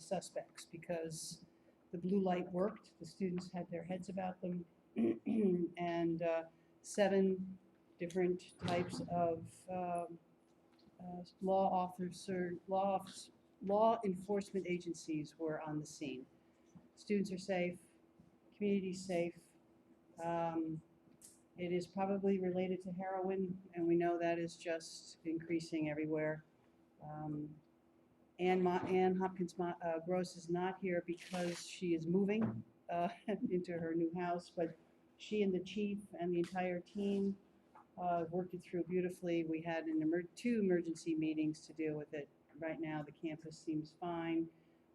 suspects because the blue light worked. The students had their heads about them, and 7 different types of law enforcement agencies were on the scene. Students are safe, community's safe. It is probably related to heroin, and we know that is just increasing everywhere. Ann Hopkins Gross is not here because she is moving into her new house, but she and the chief and the entire team worked it through beautifully. We had 2 emergency meetings to deal with it. Right now, the campus seems fine.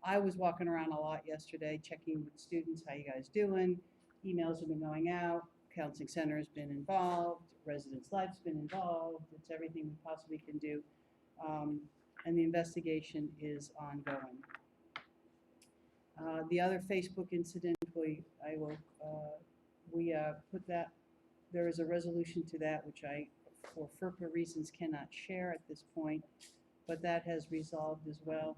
I was walking around a lot yesterday, checking with students, how you guys doing? Emails have been going out. Counseling Center has been involved. Residence Life's been involved. It's everything we possibly can do. And the investigation is ongoing. The other Facebook incident, we put that, there is a resolution to that, which I, for FERPA reasons, cannot share at this point, but that has resolved as well.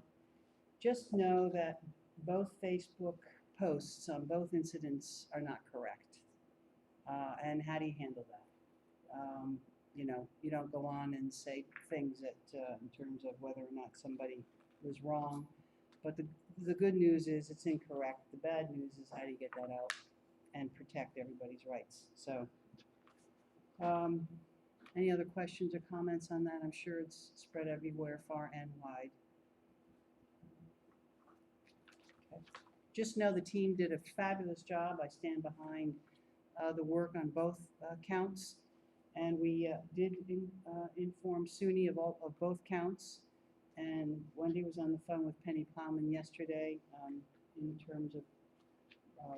Just know that both Facebook posts on both incidents are not correct. And how do you handle that? You know, you don't go on and say things that, in terms of whether or not somebody was wrong. But the good news is it's incorrect. The bad news is how do you get that out and protect everybody's rights. So, any other questions or comments on that? I'm sure it's spread everywhere, far and wide. Okay. Just know the team did a fabulous job. I stand behind the work on both counts, and we did inform SUNY of both counts. And Wendy was on the phone with Penny Plowman yesterday in terms of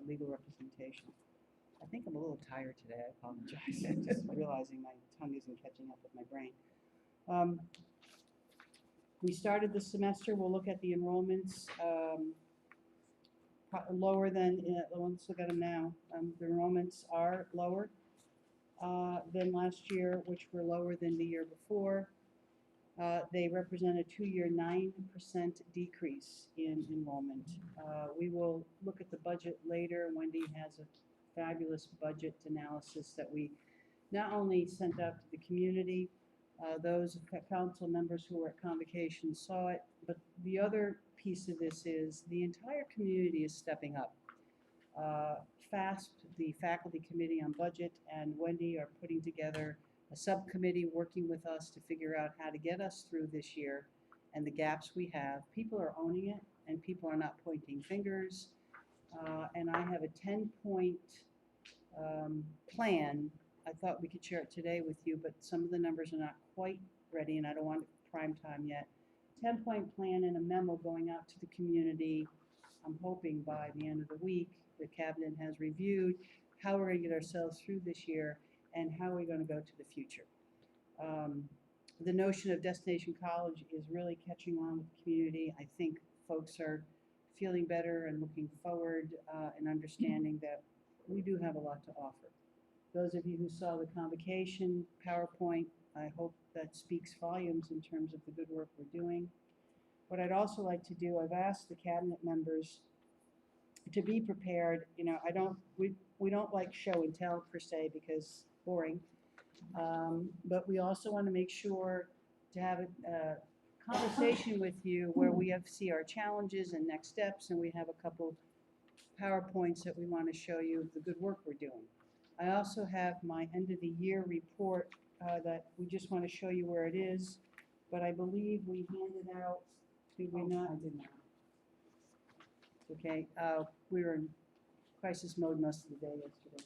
legal representation. I think I'm a little tired today. I apologize. I'm just realizing my tongue isn't catching up with my brain. We started the semester. We'll look at the enrollments. Lower than, let's look at them now. The enrollments are lower than last year, which were lower than the year before. They represent a 2-year 9% decrease in enrollment. We will look at the budget later. Wendy has a fabulous budget analysis that we not only sent out to the community, those council members who were at convocation saw it, but the other piece of this is the entire community is stepping up. FASP, the Faculty Committee on Budget, and Wendy are putting together a subcommittee working with us to figure out how to get us through this year and the gaps we have. People are owning it, and people are not pointing fingers. And I have a 10-point plan. I thought we could share it today with you, but some of the numbers are not quite ready, and I don't want prime time yet. 10-point plan and a memo going out to the community. I'm hoping by the end of the week, the cabinet has reviewed how we're going to get ourselves through this year and how we're going to go to the future. The notion of destination college is really catching on with the community. I think folks are feeling better and looking forward and understanding that we do have a lot to offer. Those of you who saw the convocation PowerPoint, I hope that speaks volumes in terms of the good work we're doing. What I'd also like to do, I've asked the cabinet members to be prepared. You know, we don't like show and tell per se because boring, but we also want to make sure to have a conversation with you where we see our challenges and next steps, and we have a couple PowerPoints that we want to show you of the good work we're doing. I also have my end of the year report that we just want to show you where it is, but I believe we handed out, did we not? I did not. Okay, we were in crisis mode most of the day yesterday.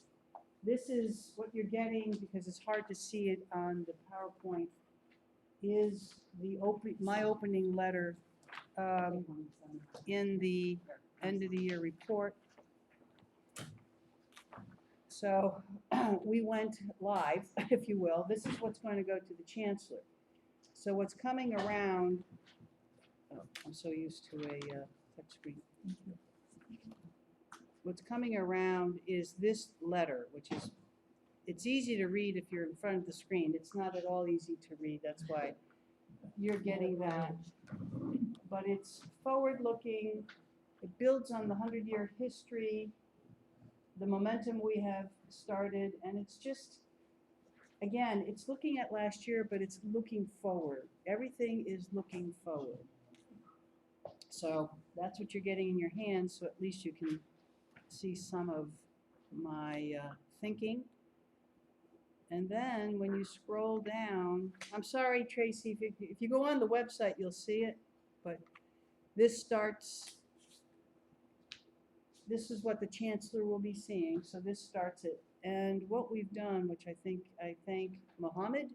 This is what you're getting, because it's hard to see it on the PowerPoint, is the my opening letter in the end of the year report. So we went live, if you will. This is what's going to go to the chancellor. So what's coming around, oh, I'm so used to a touch screen. What's coming around is this letter, which is, it's easy to read if you're in front of the screen. It's not at all easy to read. That's why you're getting that. but it's forward-looking. It builds on the 100-year history, the momentum we have started, and it's just, again, it's looking at last year, but it's looking forward. Everything is looking forward. So that's what you're getting in your hands, so at least you can see some of my thinking. And then when you scroll down, I'm sorry, Tracy, if you go on the website, you'll see it, but this starts, this is what the Chancellor will be seeing, so this starts it. And what we've done, which I thank Mohammed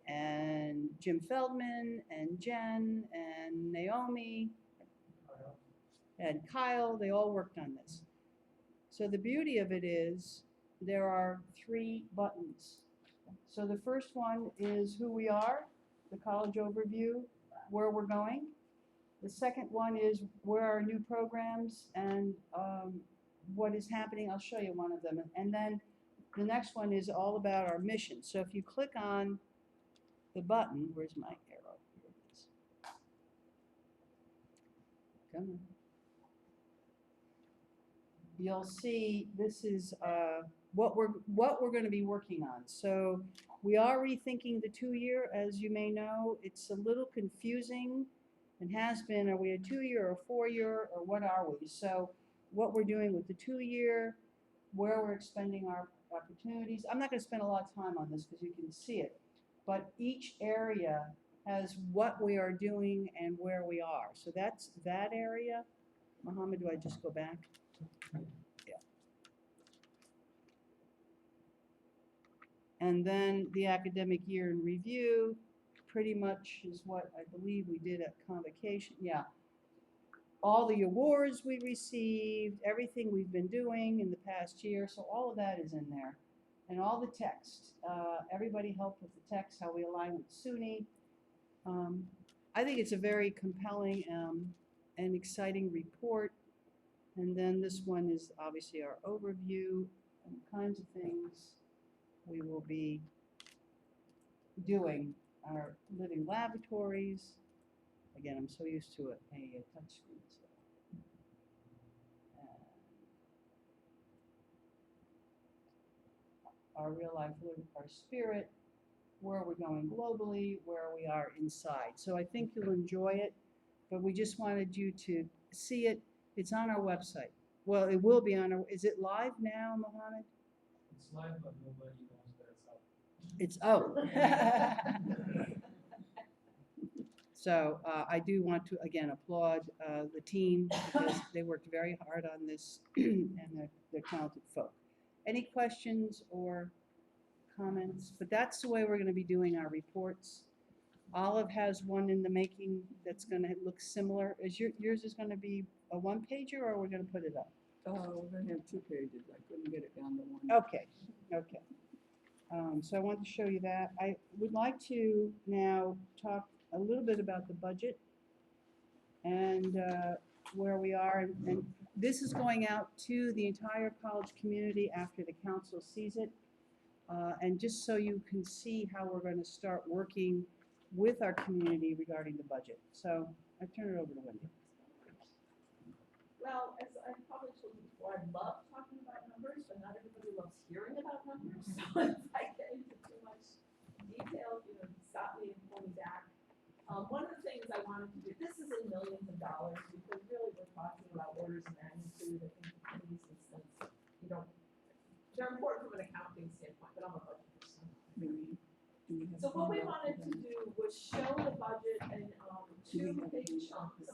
and Jim Feldman and Jen and Naomi and Kyle, they all worked on this. So the beauty of it is there are 3 buttons. So the first one is who we are, the college overview, where we're going. The second one is where our new programs and what is happening. I'll show you one of them. And then the next one is all about our mission. So if you click on the button, where's my arrow? Here it is. Come on. You'll see this is what we're going to be working on. So we are rethinking the 2-year, as you may know. It's a little confusing and has been. Are we a 2-year or 4-year or what are we? So what we're doing with the 2-year, where we're expending our opportunities. I'm not going to spend a lot of time on this because you can see it, but each area has what we are doing and where we are. So that's that area. Mohammed, do I just go back? Yeah. And then the academic year in review pretty much is what I believe we did at convocation. Yeah. All the awards we received, everything we've been doing in the past year. So all of that is in there. And all the text. Everybody helped with the text, how we align with SUNY. I think it's a very compelling and exciting report. And then this one is obviously our overview and the kinds of things we will be doing. Our living laboratories. Again, I'm so used to a touch screen. So. Our real life, our spirit, where we're going globally, where we are inside. So I think you'll enjoy it, but we just wanted you to see it. It's on our website. Well, it will be on our, is it live now, Mohammed? It's live, but nobody knows that it's up. It's, oh. So I do want to, again, applaud the team because they worked very hard on this and they're talented folk. Any questions or comments? But that's the way we're going to be doing our reports. Olive has one in the making that's going to look similar. Is yours is going to be a 1-pager or we're going to put it up? We're going to have 2 pages. I couldn't get it down to 1. Okay, okay. So I want to show you that. I would like to now talk a little bit about the budget and where we are. And this is going out to the entire college community after the council sees it. And just so you can see how we're going to start working with our community regarding the budget. So I turn it over to Wendy. Well, as I probably told you before, I love talking about numbers, but not everybody loves hearing about numbers. So if I get into too much detail, stop me and pull me back. One of the things I wanted to do, this is in millions of dollars, because really we're talking about orders of magnitude. I think in these instances, they're important from an accounting standpoint, but I'm a budget person. So what we wanted to do was show the budget in 2 big chunks.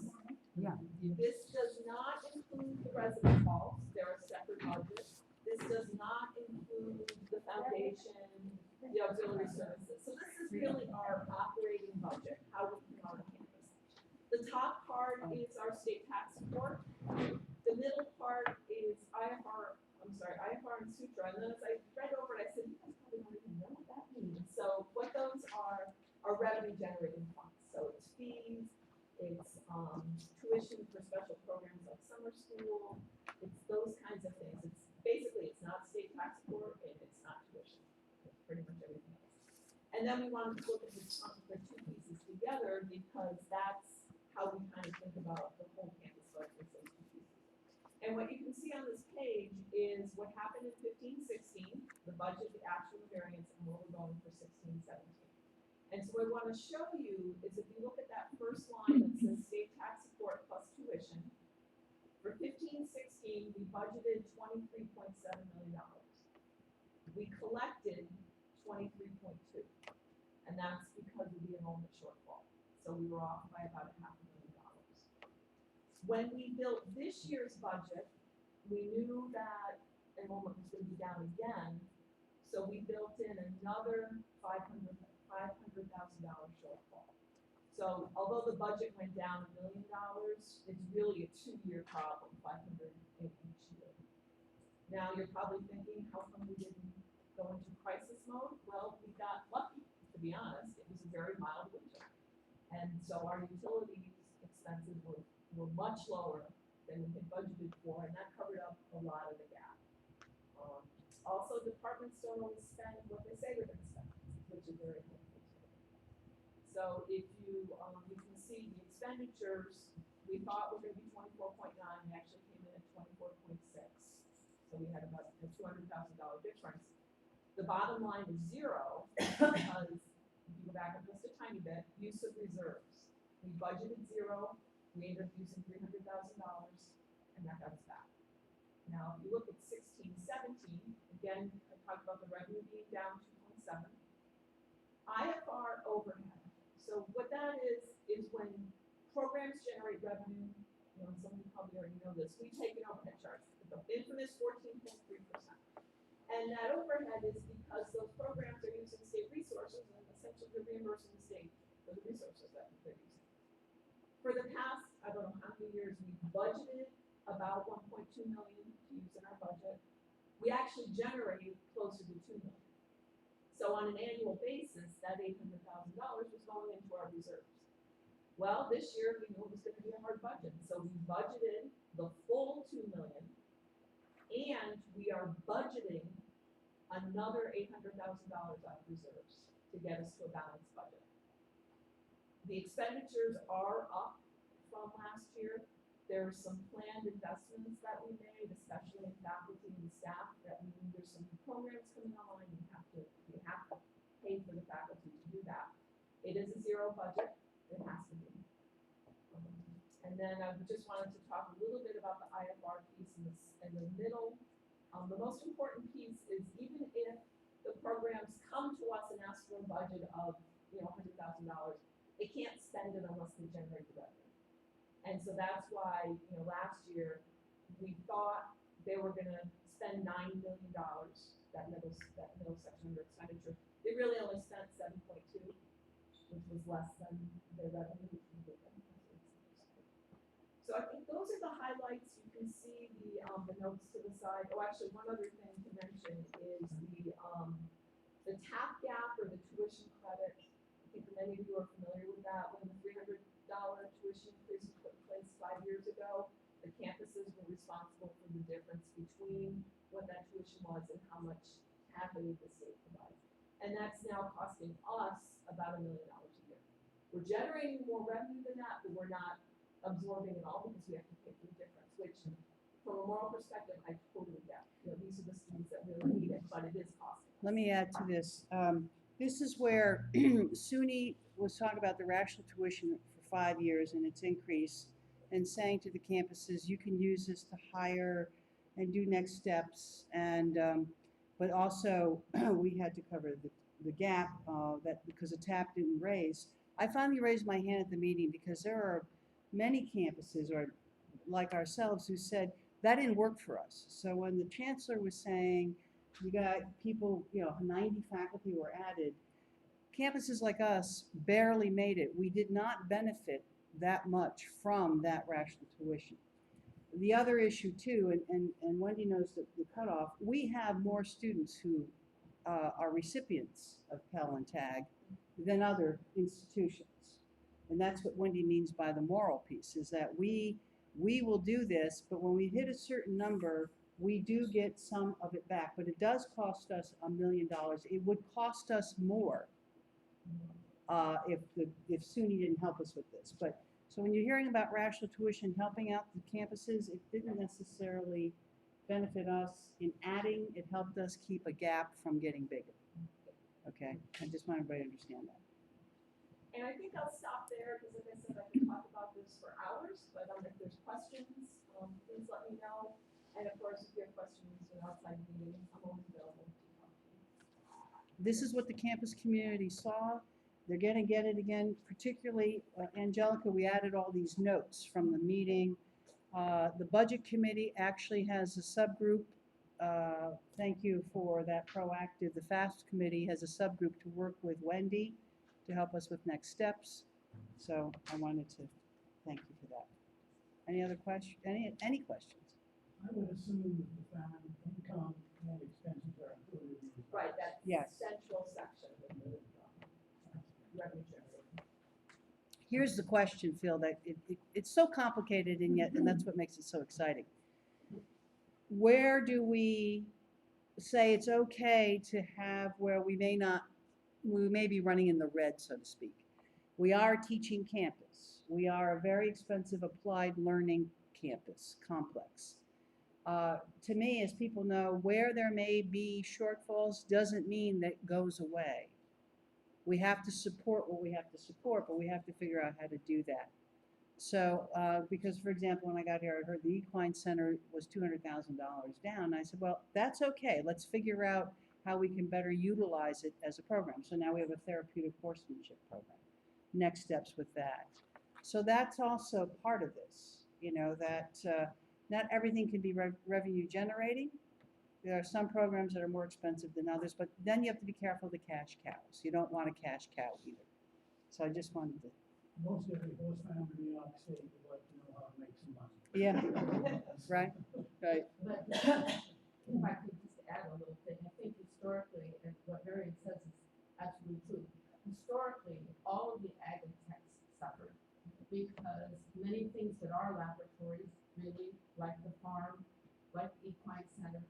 Yeah. This does not include the residence halls, they're a separate budget. This does not include the foundation, the auxiliary services. So this is really our operating budget, how we can run a campus. The top part is our state tax support. The middle part is IFR and Sutra. And then as I read over it, I said, you guys probably don't even know what that means. So what those are revenue generating funds. So it's fees, it's tuition for special programs like summer school, it's those kinds of things. It's basically, it's not state tax support and it's not tuition. It's pretty much everything else. And then we wanted to look at the 2 pieces together because that's how we kind of think about the whole campus budget as those two pieces. And what you can see on this page is what happened in 15-16, the budget, the actual variance, and where we're going for 16-17. And so what I want to show you is if you look at that first line that says state tax support plus tuition, for 15-16, we budgeted $23.7 million. We collected 23.2, and that's because of the enrollment shortfall. So we were off by about $500,000. When we built this year's budget, we knew that enrollment was going to be down again, so we built in another $500,000 shortfall. So although the budget went down $1 million, it's really a 2-year problem, 500 in each year. Now you're probably thinking, how come we didn't go into crisis mode? Well, we got lucky, to be honest. It was a very mild winter. And so our utilities expenses were much lower than we had budgeted for, and that covered up a lot of the gap. Also, departments don't always spend what they say they're going to spend, which is very helpful. So if you can see the expenditures, we thought were going to be 24.9, we actually came in at 24.6. So we had about a $200,000 difference. The bottom line is zero because if you go back up just a tiny bit, use of reserves. We budgeted zero, we ended up using $300,000, and that got us back. Now, if you look at 16-17, again, I talked about the revenue being down 2.7. IFR overhead. So what that is when programs generate revenue, and some of you probably already know this, we take an overhead charge, the infamous 14.3%. And that overhead is because those programs are using state resources and essentially they're reimbursing the state for the resources that they're using. For the past, I don't know how many years, we budgeted about 1.2 million to use in our budget. We actually generated closer to 2 million. So on an annual basis, that $800,000 was going into our reserves. Well, this year we knew it was going to be a hard budget, so we budgeted the full $2 million, and we are budgeting another $800,000 out of reserves to get us to a balanced budget. The expenditures are up from last year. There are some planned investments that we made, especially in faculty and staff, that we need. There's some programs coming online, we have to pay for the faculty to do that. It is a zero budget, it has to be. And then I just wanted to talk a little bit about the IFR piece in the middle. The most important piece is even if the programs come to us and ask for a budget of $100,000, they can't spend it unless they generate the revenue. And so that's why, last year, we thought they were going to spend $9 million, that middle section under expenditure. They really only spent 7.2, which was less than their revenue, which we did. So I think those are the highlights. You can see the notes to the side. Oh, actually, one other thing to mention is the TAP gap or the tuition credit. I think many of you are familiar with that. When the $300 tuition increase was put in place 5 years ago, the campuses were responsible for the difference between what that tuition was and how much TAP aid the state provides. And that's now costing us about $1 million a year. We're generating more revenue than that, but we're not absorbing it all because we have to pay for the difference, which from a moral perspective, I totally get. These are the students that really need it, but it is costing. Let me add to this. This is where SUNY was talking about the rational tuition for 5 years and its increase, and saying to the campuses, you can use this to hire and do next steps, and but also we had to cover the gap that because the TAP didn't raise. I finally raised my hand at the meeting because there are many campuses, or like ourselves, who said that didn't work for us. So when the chancellor was saying you got people, 90 faculty were added, campuses like us barely made it. We did not benefit that much from that rational tuition. The other issue too, and Wendy knows the cutoff, we have more students who are recipients of Pell and TAG than other institutions. And that's what Wendy means by the moral piece, is that we will do this, but when we hit a certain number, we do get some of it back. But it does cost us $1 million. It would cost us more if SUNY didn't help us with this. But So when you're hearing about rational tuition helping out the campuses, it didn't necessarily benefit us in adding, it helped us keep a gap from getting bigger. Okay, I just want everybody to understand that. And I think I'll stop there, because like I said, I could talk about this for hours, but if there's questions, please let me know. And of course, if you have questions outside the meeting, I'm always available to talk to you. This is what the campus community saw. They're gonna get it again, particularly, Angelica, we added all these notes from the meeting. The budget committee actually has a subgroup. Thank you for that proactive. The FAST committee has a subgroup to work with Wendy to help us with next steps. So I wanted to thank you for that. Any other question, any questions? I would assume that the family income and expenses are included in these. Right, that Yes. central section of the revenue generating. Here's the question, Phil, that it's so complicated and yet, and that's what makes it so exciting. Where do we say it's okay to have where we may be running in the red, so to speak? We are a teaching campus. We are a very expensive applied learning campus complex. To me, as people know, where there may be shortfalls doesn't mean that it goes away. We have to support what we have to support, but we have to figure out how to do that. So, because for example, when I got here, I heard the Equine Center was $200,000 down. I said, well, that's okay. Let's figure out how we can better utilize it as a program. So now we have a therapeutic horsemanship program. Next steps with that. So that's also part of this, you know, that not everything can be revenue generating. There are some programs that are more expensive than others, but then you have to be careful of the cash cows. You don't want a cash cow either. So I just wanted to. Most every horse family in New York State would like to know how to make some money. Yeah, right, right. But if I could just add a little thing, I think historically, and what Marion says is absolutely true. Historically, all of the ag and techs suffered because many things in our laboratories, really, like the farm, like the equine center,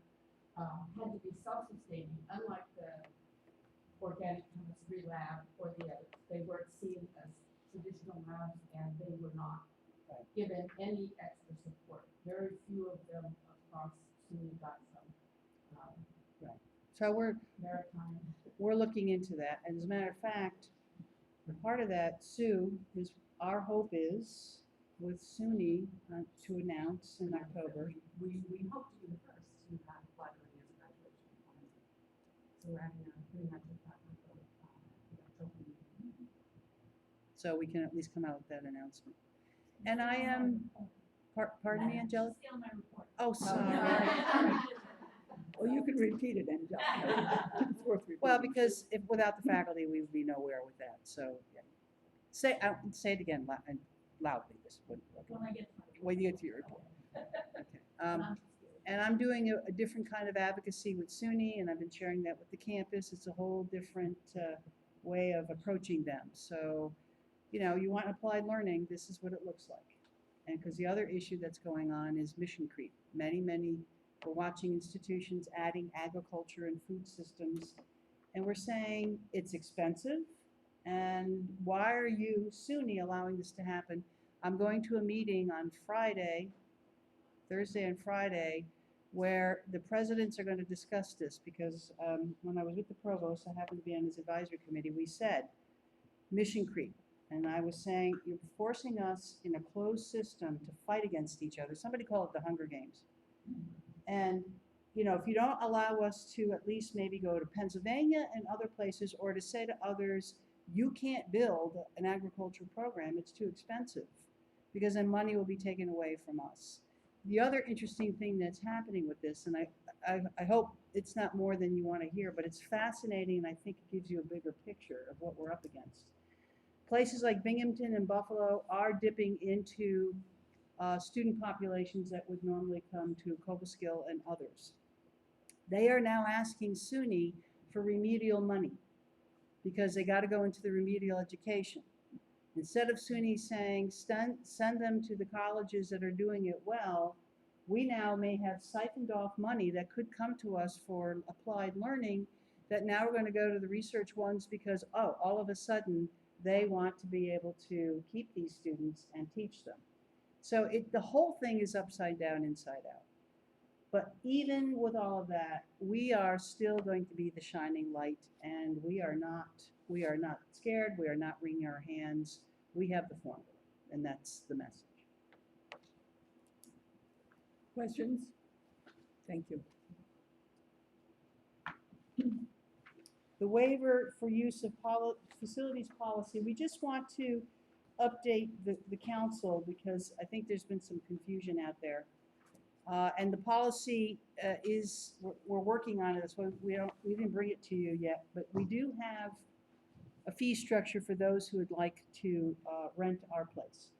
had to be self-sustaining, unlike the organic chemistry lab or the others. They weren't seen as traditional labs, and they were not given any extra support. Very few of them across SUNY got some So maritime. we're looking into that. And as a matter of fact, part of that, Sue, is our hope is with SUNY to announce in October. We hope to be the first to have applied learning as a graduation requirement. So we're having a pretty much a October meeting. So we can at least come out with that announcement. And I am, pardon me, Angelica? Stay on my report. Oh, sorry. Well, you can repeat it, Angelica. It's worth repeating. Well, because if without the faculty, we would be nowhere with that. So yeah. Say it again loudly. This would. When I get to my When you get to your report. Okay. And I'm doing a different kind of advocacy with SUNY, and I've been sharing that with the campus. It's a whole different way of approaching them. So, you know, you want applied learning, this is what it looks like. And because the other issue that's going on is mission creep. We're watching institutions adding agriculture and food systems, and we're saying it's expensive, and why are you, SUNY, allowing this to happen? I'm going to a meeting on Thursday and Friday, where the presidents are going to discuss this, because when I was with the provost, I happened to be on his advisory committee, we said mission creep. And I was saying, you're forcing us in a closed system to fight against each other. Somebody called it the Hunger Games. And, you know, if you don't allow us to at least maybe go to Pennsylvania and other places, or to say to others, you can't build an agriculture program, it's too expensive, because then money will be taken away from us. The other interesting thing that's happening with this, and I hope it's not more than you want to hear, but it's fascinating, and I think it gives you a bigger picture of what we're up against. Places like Binghamton and Buffalo are dipping into student populations that would normally come to Cobleskill and others. They are now asking SUNY for remedial money because they got to go into the remedial education. Instead of SUNY saying send them to the colleges that are doing it well, we now may have siphoned off money that could come to us for applied learning that now we're going to go to the research ones because, oh, all of a sudden They want to be able to keep these students and teach them. So the whole thing is upside down, inside out. But even with all of that, we are still going to be the shining light, and we are not scared. We are not wringing our hands. We have the formula, and that's the message. Questions? Thank you. The waiver for use of facilities policy, we just want to update the council because I think there's been some confusion out there. And the policy we're working on it, that's why we didn't bring it to you yet, but we do have a fee structure for those who would like to rent our place.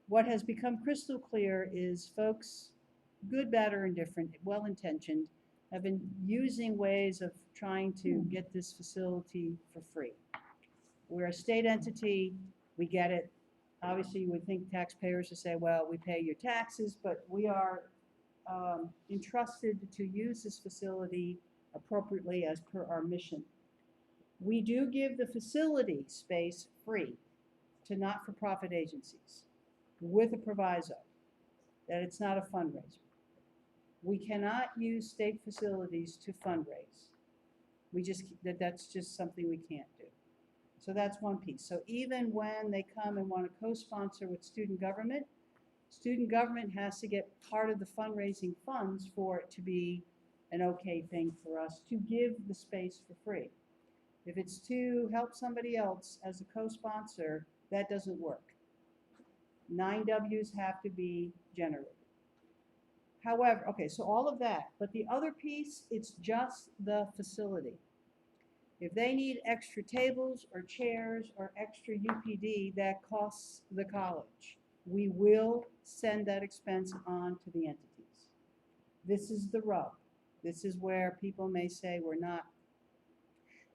What has become crystal clear is folks, good, bad, or indifferent, well-intentioned, have been using ways of trying to get this facility for free. We're a state entity, we get it. Obviously, you would think taxpayers would say, well, we pay your taxes, but we are entrusted to use this facility appropriately as per our mission. We do give the facility space free to not-for-profit agencies with a proviso that it's not a fundraiser. We cannot use state facilities to fundraise. That's just something we can't do. So that's one piece. So even when they come and want to co-sponsor with student government has to get part of the fundraising funds for it to be an okay thing for us to give the space for free. If it's to help somebody else as a co-sponsor, that doesn't work. 9 Ws have to be generated. However, okay, so all of that, but the other piece, it's just the facility. If they need extra tables or chairs or extra UPD, that costs the college. We will send that expense on to the entities. This is the rub. This is where people may say we're not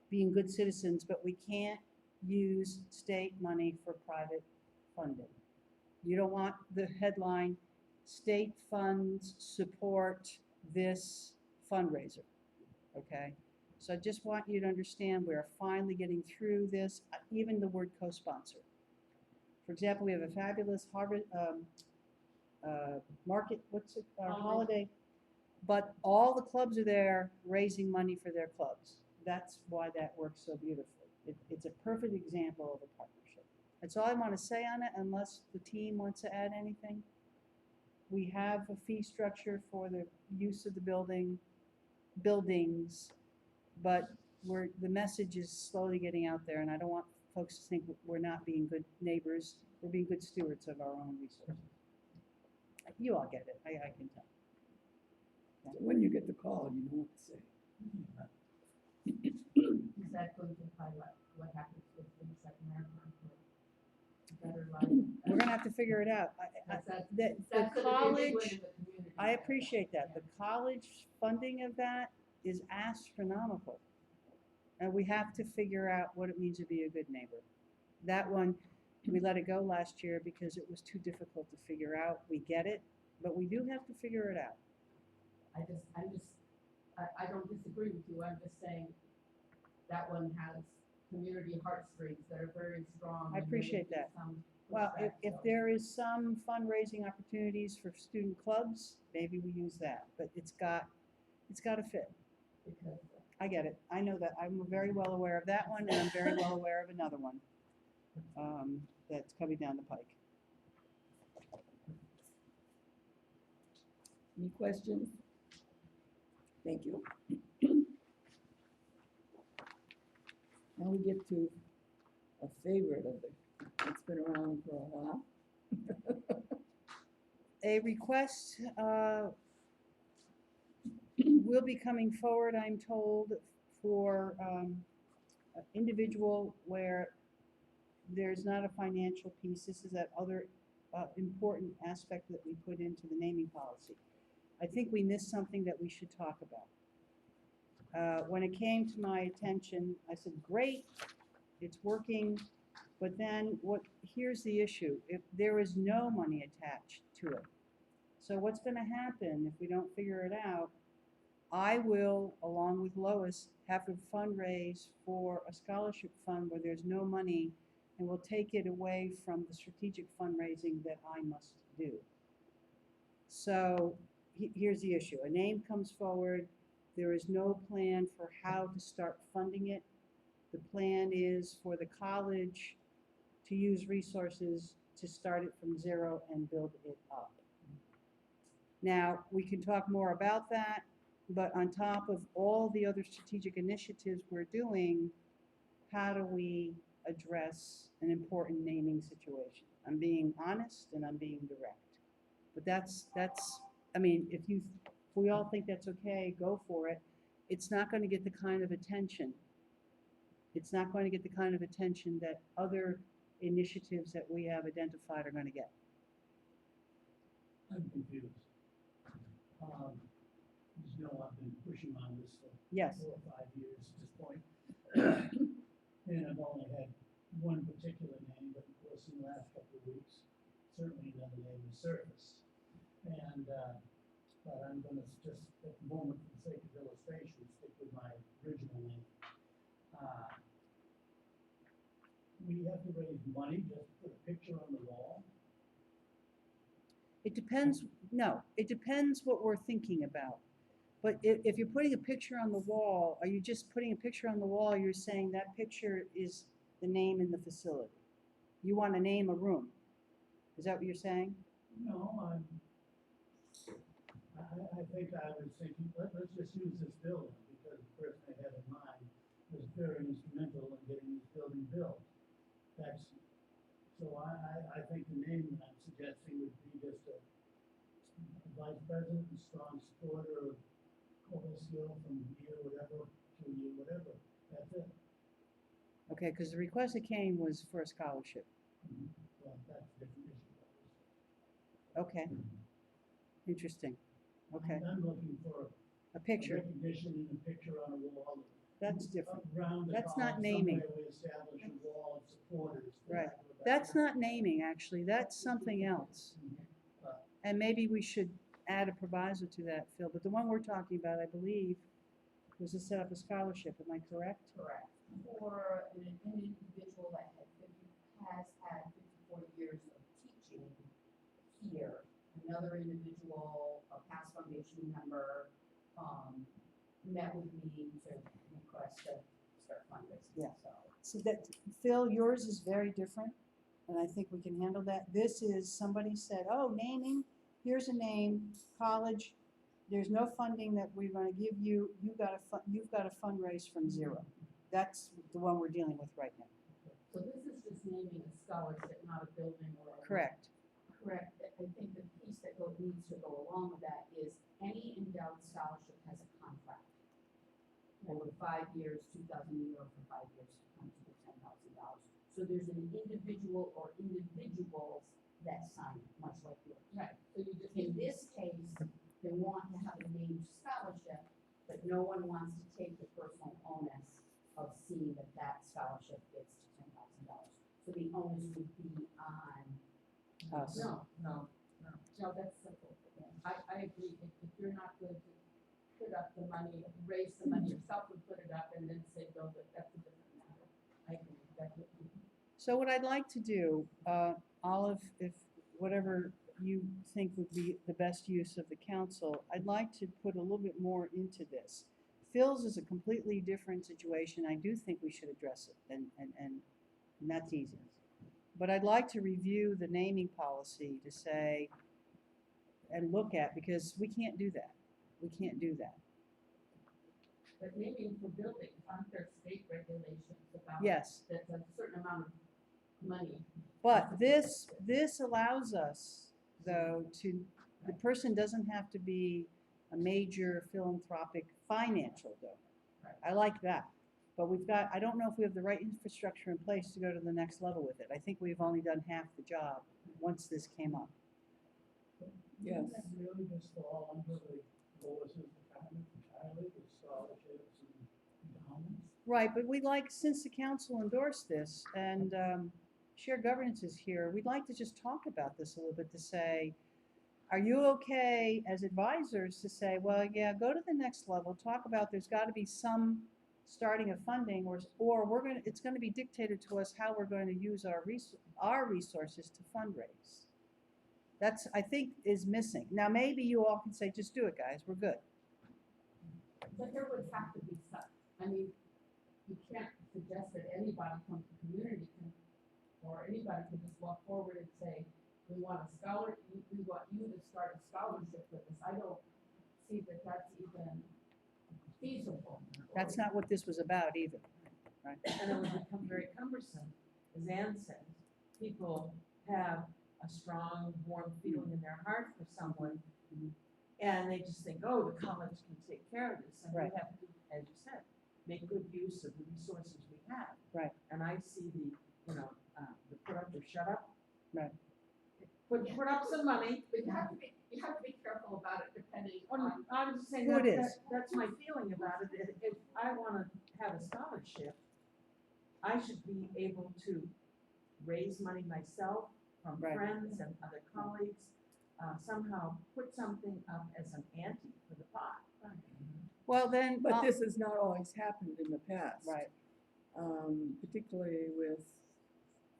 being good citizens, but we can't use state money for private funding. You don't want the headline, state funds support this fundraiser, okay? So I just want you to understand we're finally getting through this, even the word co-sponsor. For example, we have a fabulous Harvard market, holiday, but all the clubs are there raising money for their clubs. That's why that works so beautifully. It's a perfect example of a partnership. That's all I want to say on it, unless the team wants to add anything. We have a fee structure for the use of the buildings, but the message is slowly getting out there, and I don't want folks to think we're not being good neighbors. We're being good stewards of our own resources. You all get it, I can tell. So when you get the call, you know what to say. Is that going to highlight what happens with things like marathon for better life? We're gonna have to figure it out. The That's gonna be a big win college, in the community. I appreciate that. The college funding of that is astronomical. And we have to figure out what it means to be a good neighbor. That one, we let it go last year because it was too difficult to figure out. We get it, but we do have to figure it out. I don't disagree with you, I'm just saying that one has community heartstrings that are very strong. I appreciate that. Well, if there is some fundraising opportunities for student clubs, maybe we use that, but it's got to fit. Because I get it. I know that. I'm very well aware of that one, and I'm very well aware of another one that's coming down the pike. Any questions? Thank you. Now we get to a favorite of it's been around for a while. A request will be coming forward, I'm told, for an individual where there's not a financial piece. This is that other important aspect that we put into the naming policy. I think we missed something that we should talk about. When it came to my attention, I said, great, it's working, but then here's the issue. If there is no money attached to it, so what's going to happen if we don't figure it out? I will, along with Lois, have to fundraise for a scholarship fund where there's no money, and will take it away from the strategic fundraising that I must do. So here's the issue. A name comes forward. There is no plan for how to start funding it. The plan is for the college to use resources to start it from zero and build it up. Now, we can talk more about that, but on top of all the other strategic initiatives we're doing, how do we address an important naming situation? I'm being honest and I'm being direct. But that's, I mean, if we all think that's okay, go for it. It's not going to get the kind of attention. It's not going to get the kind of attention that other initiatives that we have identified are going to get. I'm confused. As you know, I've been pushing on this for Yes. 4 or 5 years at this point. And I've only had one particular name, but of course in the last couple of weeks, certainly another name has surfaced. And, but I'm gonna just, at the moment, for the sake of illustration, stick with my original name. We have to raise money just to put a picture on the wall. It depends, no, it depends what we're thinking about. But if you're putting a picture on the wall, are you just putting a picture on the wall, you're saying that picture is the name in the facility? You want to name a room? Is that what you're saying? No, I think I was thinking, let's just use this building, because the person I had in mind was very instrumental in getting this building built. So I think the name that I'm suggesting would be just a vice president and strong supporter of Cobleskill from year whatever to year whatever. That's it. Okay, because the request that came was for a scholarship. Well, that's a different issue. Okay. Interesting. Okay. I'm looking for A picture. recognition in a picture on a wall. That's different. Around the That's not column, naming. somewhere we establish a wall of supporters. Right. That's not naming, actually. That's something else. And maybe we should add a proviso to that, Phil. But the one we're talking about, I believe, was to set up a scholarship. Am I correct? Correct. For an individual that has had 54 years of teaching here, another individual, a past foundation member, met with me to request to start fundraising. Yeah. So So that, Phil, yours is very different, and I think we can handle that. This is, somebody said, oh, naming, here's a name, college, there's no funding that we're gonna give you, you've got to fundraise from zero. That's the one we're dealing with right now. So this is just naming a scholarship, not a building or a. Correct. Correct. I think the piece that needs to go along with that is any endowed scholarship has a contract. Over 5 years, $2,000 a year, for 5 years, comes to $10,000. So there's an individual or individuals that sign it, much like yours. Right, so you just. In this case, they want to have a named scholarship, but no one wants to take the personal onus of seeing that that scholarship gets to $10,000. So the onus would be on Us. No, that's simple. I agree, if you're not going to put up the money, raise the money yourself and put it up and then say build it, that's a different matter. I agree, that's what you. So what I'd like to do, Olive, if whatever you think would be the best use of the council, I'd like to put a little bit more into this. Phil's is a completely different situation. I do think we should address it, and that's easy. But I'd like to review the naming policy to say, and look at, because we can't do that. We can't do that. But maybe for buildings, aren't there state regulations about? Yes. That's a certain amount of money. But this allows us, though, to, the person doesn't have to be a major philanthropic financial donor. Right. I like that. But we've got, I don't know if we have the right infrastructure in place to go to the next level with it. I think we've only done half the job once this came up. Yes. Doesn't that really just fall under the Lois's department entirely, with scholarships and endowments? Right, but we'd like, since the council endorsed this and shared governance is here, we'd like to just talk about this a little bit to say, are you okay as advisors to say, well, yeah, go to the next level, talk about there's got to be some starting a funding, or it's gonna be dictated to us how we're going to use our resources to fundraise. That's, I think, is missing. Now, maybe you all can say, just do it, guys, we're good. But there would have to be some, I mean, you can't suggest that anybody from the community can, or anybody can just walk forward and say, we want we want you to start a scholarship with us. I don't see that that's even feasible. That's not what this was about either, right? And it would become very cumbersome, as Ann said. People have a strong, warm feeling in their heart for someone, and they just think, oh, the college can take care of this. And we Right. have to, as you said, make good use of the resources we have. Right. And I see the put up or shut up. Right. Put up some money. But you have to be careful about it depending on. I was just saying, Who it is. that's my feeling about it. If I wanna have a scholarship, I should be able to raise money myself from Right. friends and other colleagues, somehow put something up as an ante for the pot. Well, then, But this has not always happened in the past. right, Particularly with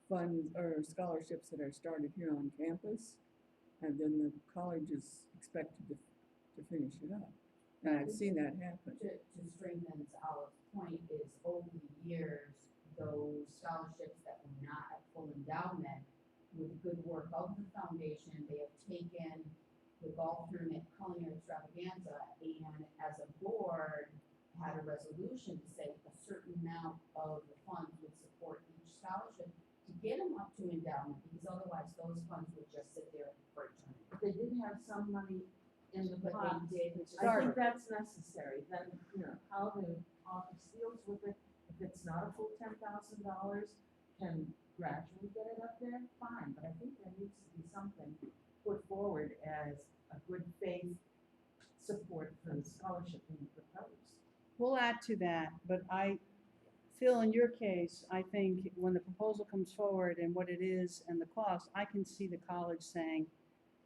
funds or scholarships that are started here on campus, and then the college is expected to finish it up. And I've seen that happen. To Stringman's Olive's point is over the years, those scholarships that were not at full endowment, with the good work of the foundation, they have taken the golf tournament culinary extravaganza and as a board, had a resolution to say a certain amount of the funds would support each scholarship to get them up to endowment, because otherwise those funds would just sit there for eternity. If they didn't have some money in the But pot, they did. I think that's necessary. Then, how the office deals with it, if it's not a full $10,000, can gradually get it up there, fine. But I think there needs to be something put forward as a good faith support for the scholarship being proposed. we'll add to that, but Phil, in your case, I think when the proposal comes forward and what it is and the cost, I can see the college saying,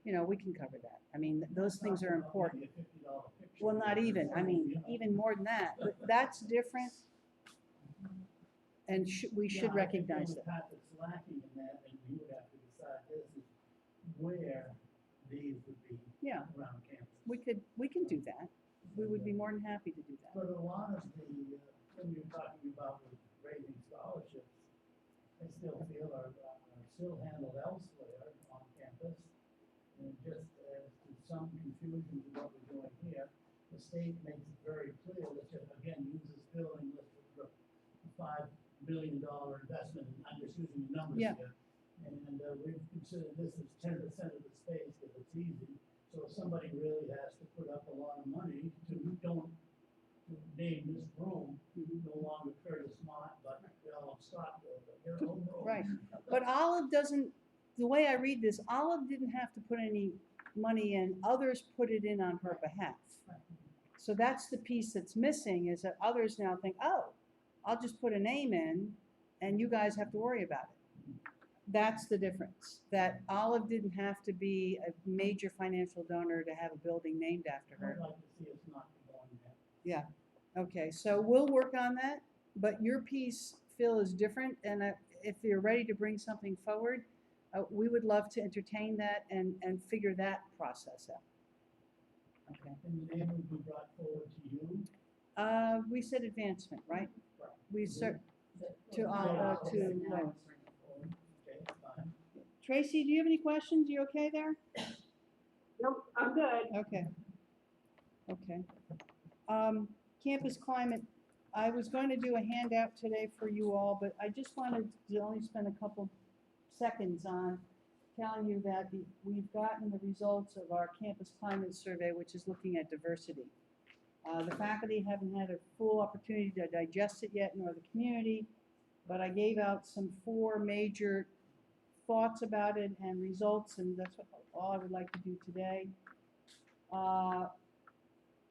we can cover that. I mean, those things are important. Maybe a $50 picture. Well, not even, I mean, even more than that, but that's different. And we should recognize that. I think the only part that's lacking in that, and we would have to decide this, is where these would be Yeah, around campus. we can do that. We would be more than happy to do that. But a lot of the, when you're talking about with raising scholarships, I still feel are still handled elsewhere on campus. And just as to some confusion to what we're doing here, the state makes it very clear that it, again, uses building listed for a $5 billion investment, and I'm just using the numbers Yeah. here. And we've considered this as 10% of the space, because it's easy. So if somebody really has to put up a lot of money to name this room, no longer Curtis Mott, but Bill Scottville, but your own room. Right. But Olive doesn't, the way I read this, Olive didn't have to put any money in, others put it in on her behalf. So that's the piece that's missing, is that others now think, oh, I'll just put a name in and you guys have to worry about it. That's the difference, that Olive didn't have to be a major financial donor to have a building named after her. I'd like to see us not going there. Yeah, okay, so we'll work on that, but your piece, Phil, is different, and if you're ready to bring something forward, we would love to entertain that and figure that process out. Okay. And the name would be brought forward to you. We said advancement, right? Right. We start to Yeah. Lois. Okay, fine. Tracy, do you have any questions? You okay there? Nope, I'm good. Okay. Okay. Campus climate, I was going to do a handout today for you all, but I just wanted to only spend a couple seconds on telling you that we've gotten the results of our campus climate survey, which is looking at diversity. The faculty haven't had a full opportunity to digest it yet, nor the community, but I gave out some 4 major thoughts about it and results, and that's all I would like to do today.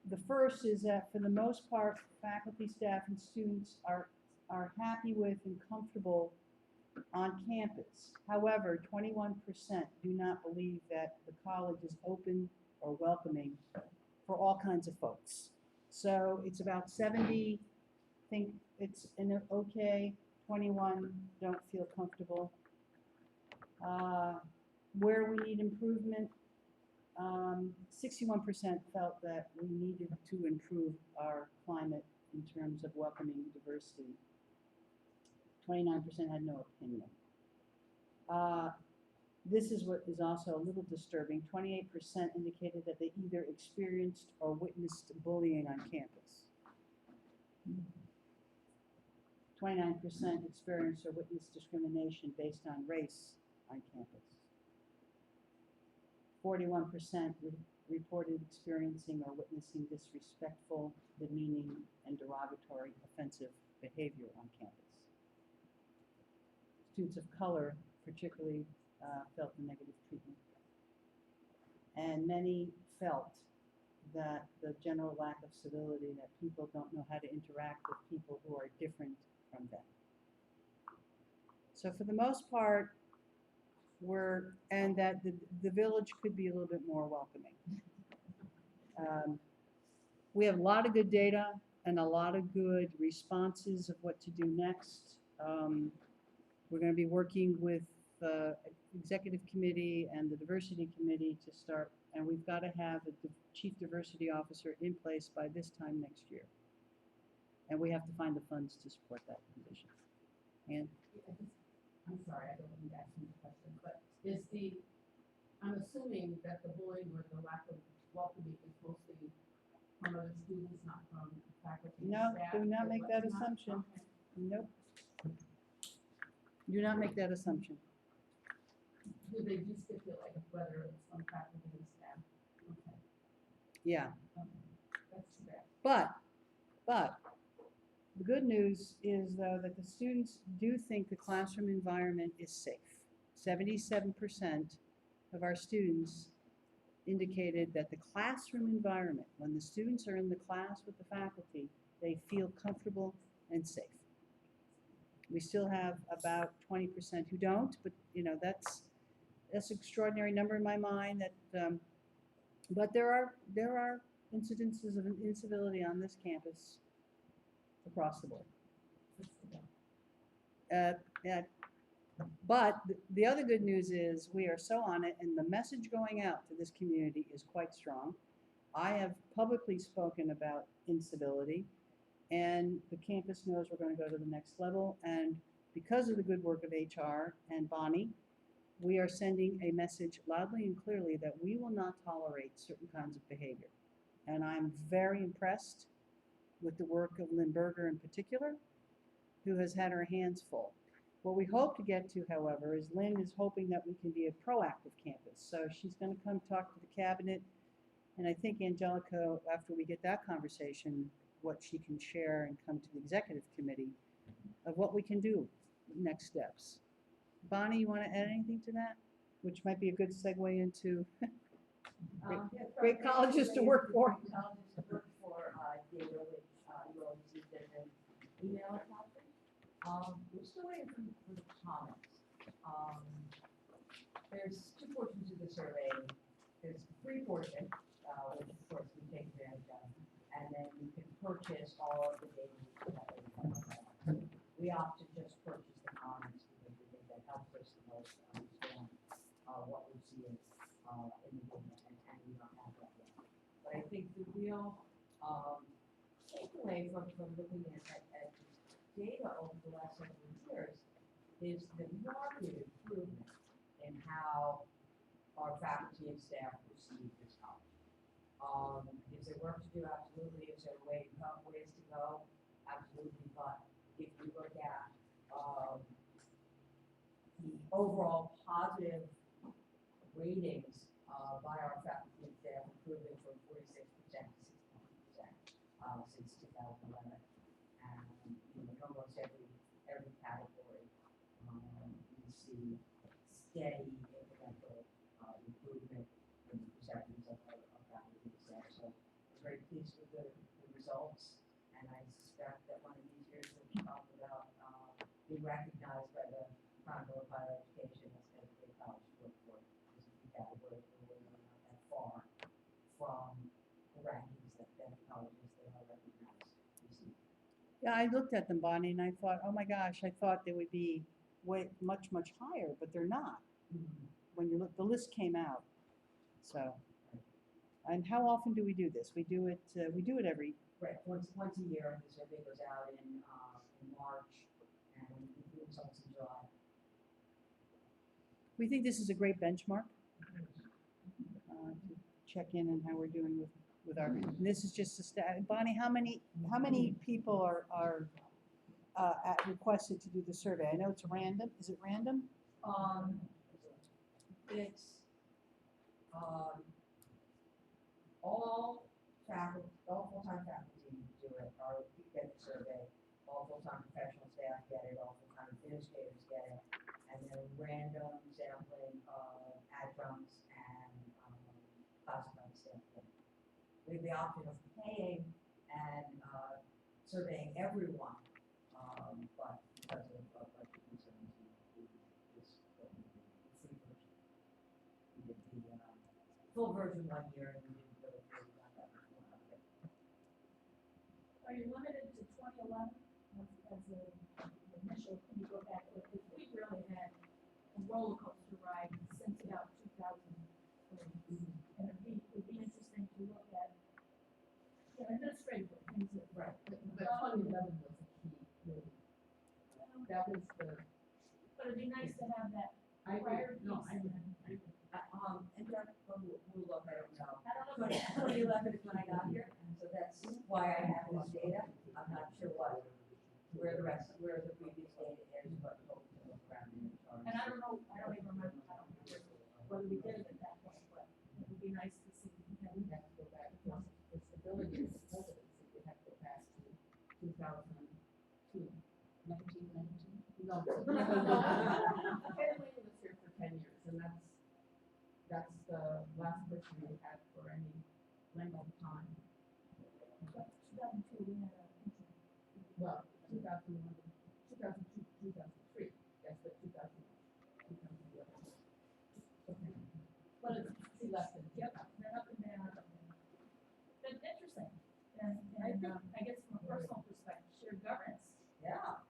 The first is that for the most part, faculty, staff, and students are happy with and comfortable on campus. However, 21% do not believe that the college is open or welcoming for all kinds of folks. So it's about 70 think it's an okay, 21 don't feel comfortable. Where we need improvement, 61% felt that we needed to improve our climate in terms of welcoming diversity. 29% had no opinion. This is what is also a little disturbing. 28% indicated that they either experienced or witnessed bullying on campus. 29% experienced or witnessed discrimination based on race on campus. 41% reported experiencing or witnessing disrespectful, demeaning, and derogatory offensive behavior on campus. Students of color particularly felt the negative treatment. And many felt that the general lack of civility, that people don't know how to interact with people who are different from them. So for the most part, and that the village could be a little bit more welcoming. We have a lot of good data and a lot of good responses of what to do next. We're going to be working with the executive committee and the diversity committee to start, and we've got to have a chief diversity officer in place by this time next year. And we have to find the funds to support that position. And I'm sorry, I don't mean to ask you the question, but I'm assuming that the bullying or the lack of welcoming is mostly from other students, not from faculty and no, staff? do not or make that whatnot? assumption. Okay. Nope. Do not make that assumption. Do they do stipulate whether it's from faculty and staff? Okay, Yeah. that's too bad. But the good news is, though, that the students do think the classroom environment is safe. 77% of our students indicated that the classroom environment, when the students are in the class with the faculty, they feel comfortable and safe. We still have about 20% who don't, but that's an extraordinary number in my mind. But there are incidences of incivility on this campus across the board. Yeah. But the other good news is we are so on it, and the message going out to this community is quite strong. I have publicly spoken about incivility, and the campus knows we're going to go to the next level. And because of the good work of HR and Bonnie, we are sending a message loudly and clearly that we will not tolerate certain kinds of behavior. And I'm very impressed with the work of Lynn Berger in particular, who has had her hands full. What we hope to get to, however, is Lynn is hoping that we can be a proactive campus. So she's going to come talk to the cabinet, and I think Angelica, after we get that conversation, what she can share and come to the executive committee of what we can do, next steps. Bonnie, you want to add anything to that? Which might be a good segue into great colleges to work for. Great colleges to work for, data which, you all received as an email copy. We're still waiting for the comments. There's two portions of the survey. There's the free portion, which of course we take advantage of, and then you can purchase all of the data. We opt to just purchase the comments because we think that helps us the most to understand what we're seeing in the data, and we don't have that yet. But I think the real takeaway from looking at data over the last several years is the marked improvement in how our faculty and staff perceive this college. Is there work to do? Absolutely. Is there ways to go? Absolutely. But if you look at the overall positive ratings by our faculty and staff, improving from 46% to 61% since 2011. And in almost every category, we see steady incremental improvement in the perceptions of faculty and staff. So I'm very pleased with the results, and I suspect that one of these years we'll be talking about being recognized by the Chronicle of Higher Education as a great college to work for, because I think categories are really not that far from the rankings that colleges that are recognized receive. Yeah, I looked at them, Bonnie, and I thought, oh my gosh, I thought they would be way, much, much higher, but they're not. When you look, the list came out, so. And how often do we do this? We do it every, Right, once a year, the survey goes out in March, and the results in July. we think this is a great benchmark to check in on how we're doing with our, and this is just a stat. Bonnie, how many people are requested to do the survey? I know it's random. Is it random? It's, all faculty, all full-time faculty do it, or get the survey, all full-time professional staff get it, all full-time administrators get it, and then random sampling of adjuncts and, classified staff get it. We have the option of paying and, surveying everyone, but because of budget concerns, we just go with the free version. We did the, full version 1 year, and we didn't go through that before. Are you limited to 2011 as a initial, can you go back, because we really had a roller coaster ride since about 2003. And it'd be interesting to look at, administrative things that. Right, but 2011 was a key, really. That was the, But it'd be nice to have that I prior agree, no, I piece. agree. And Dr. we'll look, I don't know. I don't know. 2011 is when I got here, so that's why I have this data. I'm not sure where the previous data is, but we'll look around in the charts. And I don't know, I don't even remember, whether we did it at that point, but it would be nice to see. We have to go back, because the stability of the presidency, we have to go back to 2002. 1919? No. Haley was here for 10 years, and that's the last person we had for any length of time. 2002, we had a. Well, 2001, 2002, 2003, that's the 2011. Okay. But it's, She left in. yep, then up and down. That's interesting. And I think, I guess from a personal perspective, shared governance. Yeah.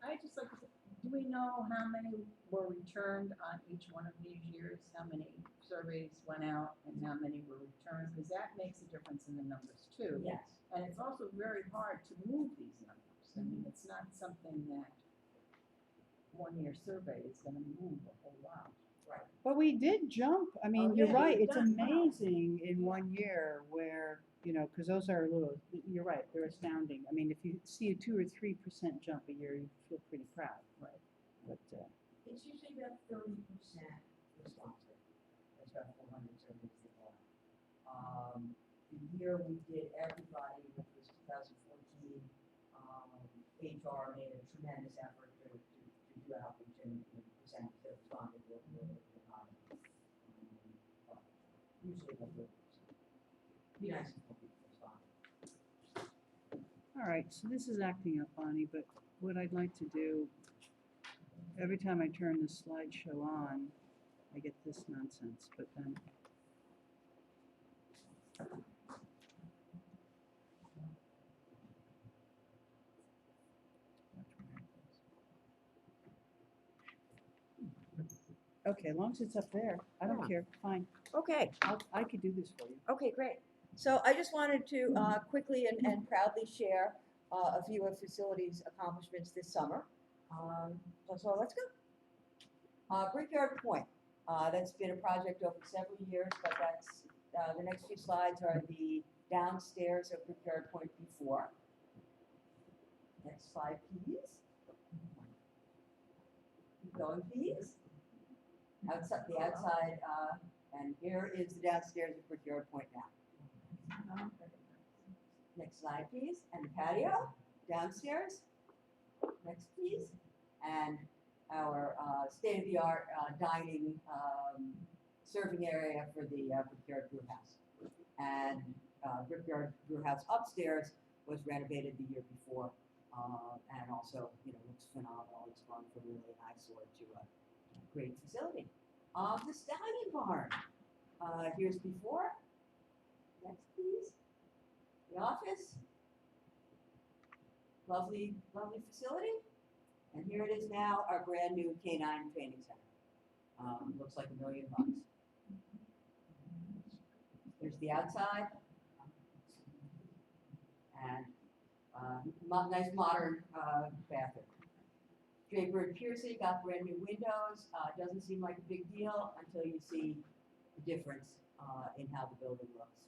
I just like to say, do we know how many were returned on each one of these years? How many surveys went out and how many were returned? Because that makes a difference in the numbers too. Yes. And it's also very hard to move these numbers. I mean, it's not something that 1 year survey is gonna move a whole lot. Right. But we did jump. I mean, Oh, you're yeah, right. we've It's done well. amazing in 1 year where, because those are a little, you're right, they're astounding. I mean, if you see a 2 or 3% jump a year, you feel pretty proud. Right. But, It's usually about 30% responsive. That's about 400 surveys that go out. The year we did everybody, which was 2014, HR made a tremendous effort to do outreach and percentage that responded were high. But usually about 30%. Be nice if more people responded. all right, so this is acting up, Bonnie, but what I'd like to do, every time I turn the slideshow on, I get this nonsense, but then. Okay, as long as it's up there, I don't Yeah. care, fine. Okay, I could do this for you. okay, great. So I just wanted to quickly and proudly share a few of facilities accomplishments this summer. So let's go. Brickyard Point, that's been a project over several years, but that's, the next few slides are the downstairs of Brickyard Point before. Next slide, please. Keep going, please. Outside, the outside, and here is the downstairs of Brickyard Point now. Next slide, please. And the patio downstairs. Next, please. And our state-of-the-art dining serving area for the Brickyard Brew House. And Brickyard Brew House upstairs was renovated the year before, and also, looks phenomenal. It's gone from really an eyesore to a great facility. The Stallion Barn. Here's before. Next, please. The office. Lovely, lovely facility. And here it is now, our brand new canine training center. Looks like $1 million. Here's the outside. And nice modern bathroom. Draper and Piercy got brand new windows. Doesn't seem like a big deal until you see the difference in how the building looks.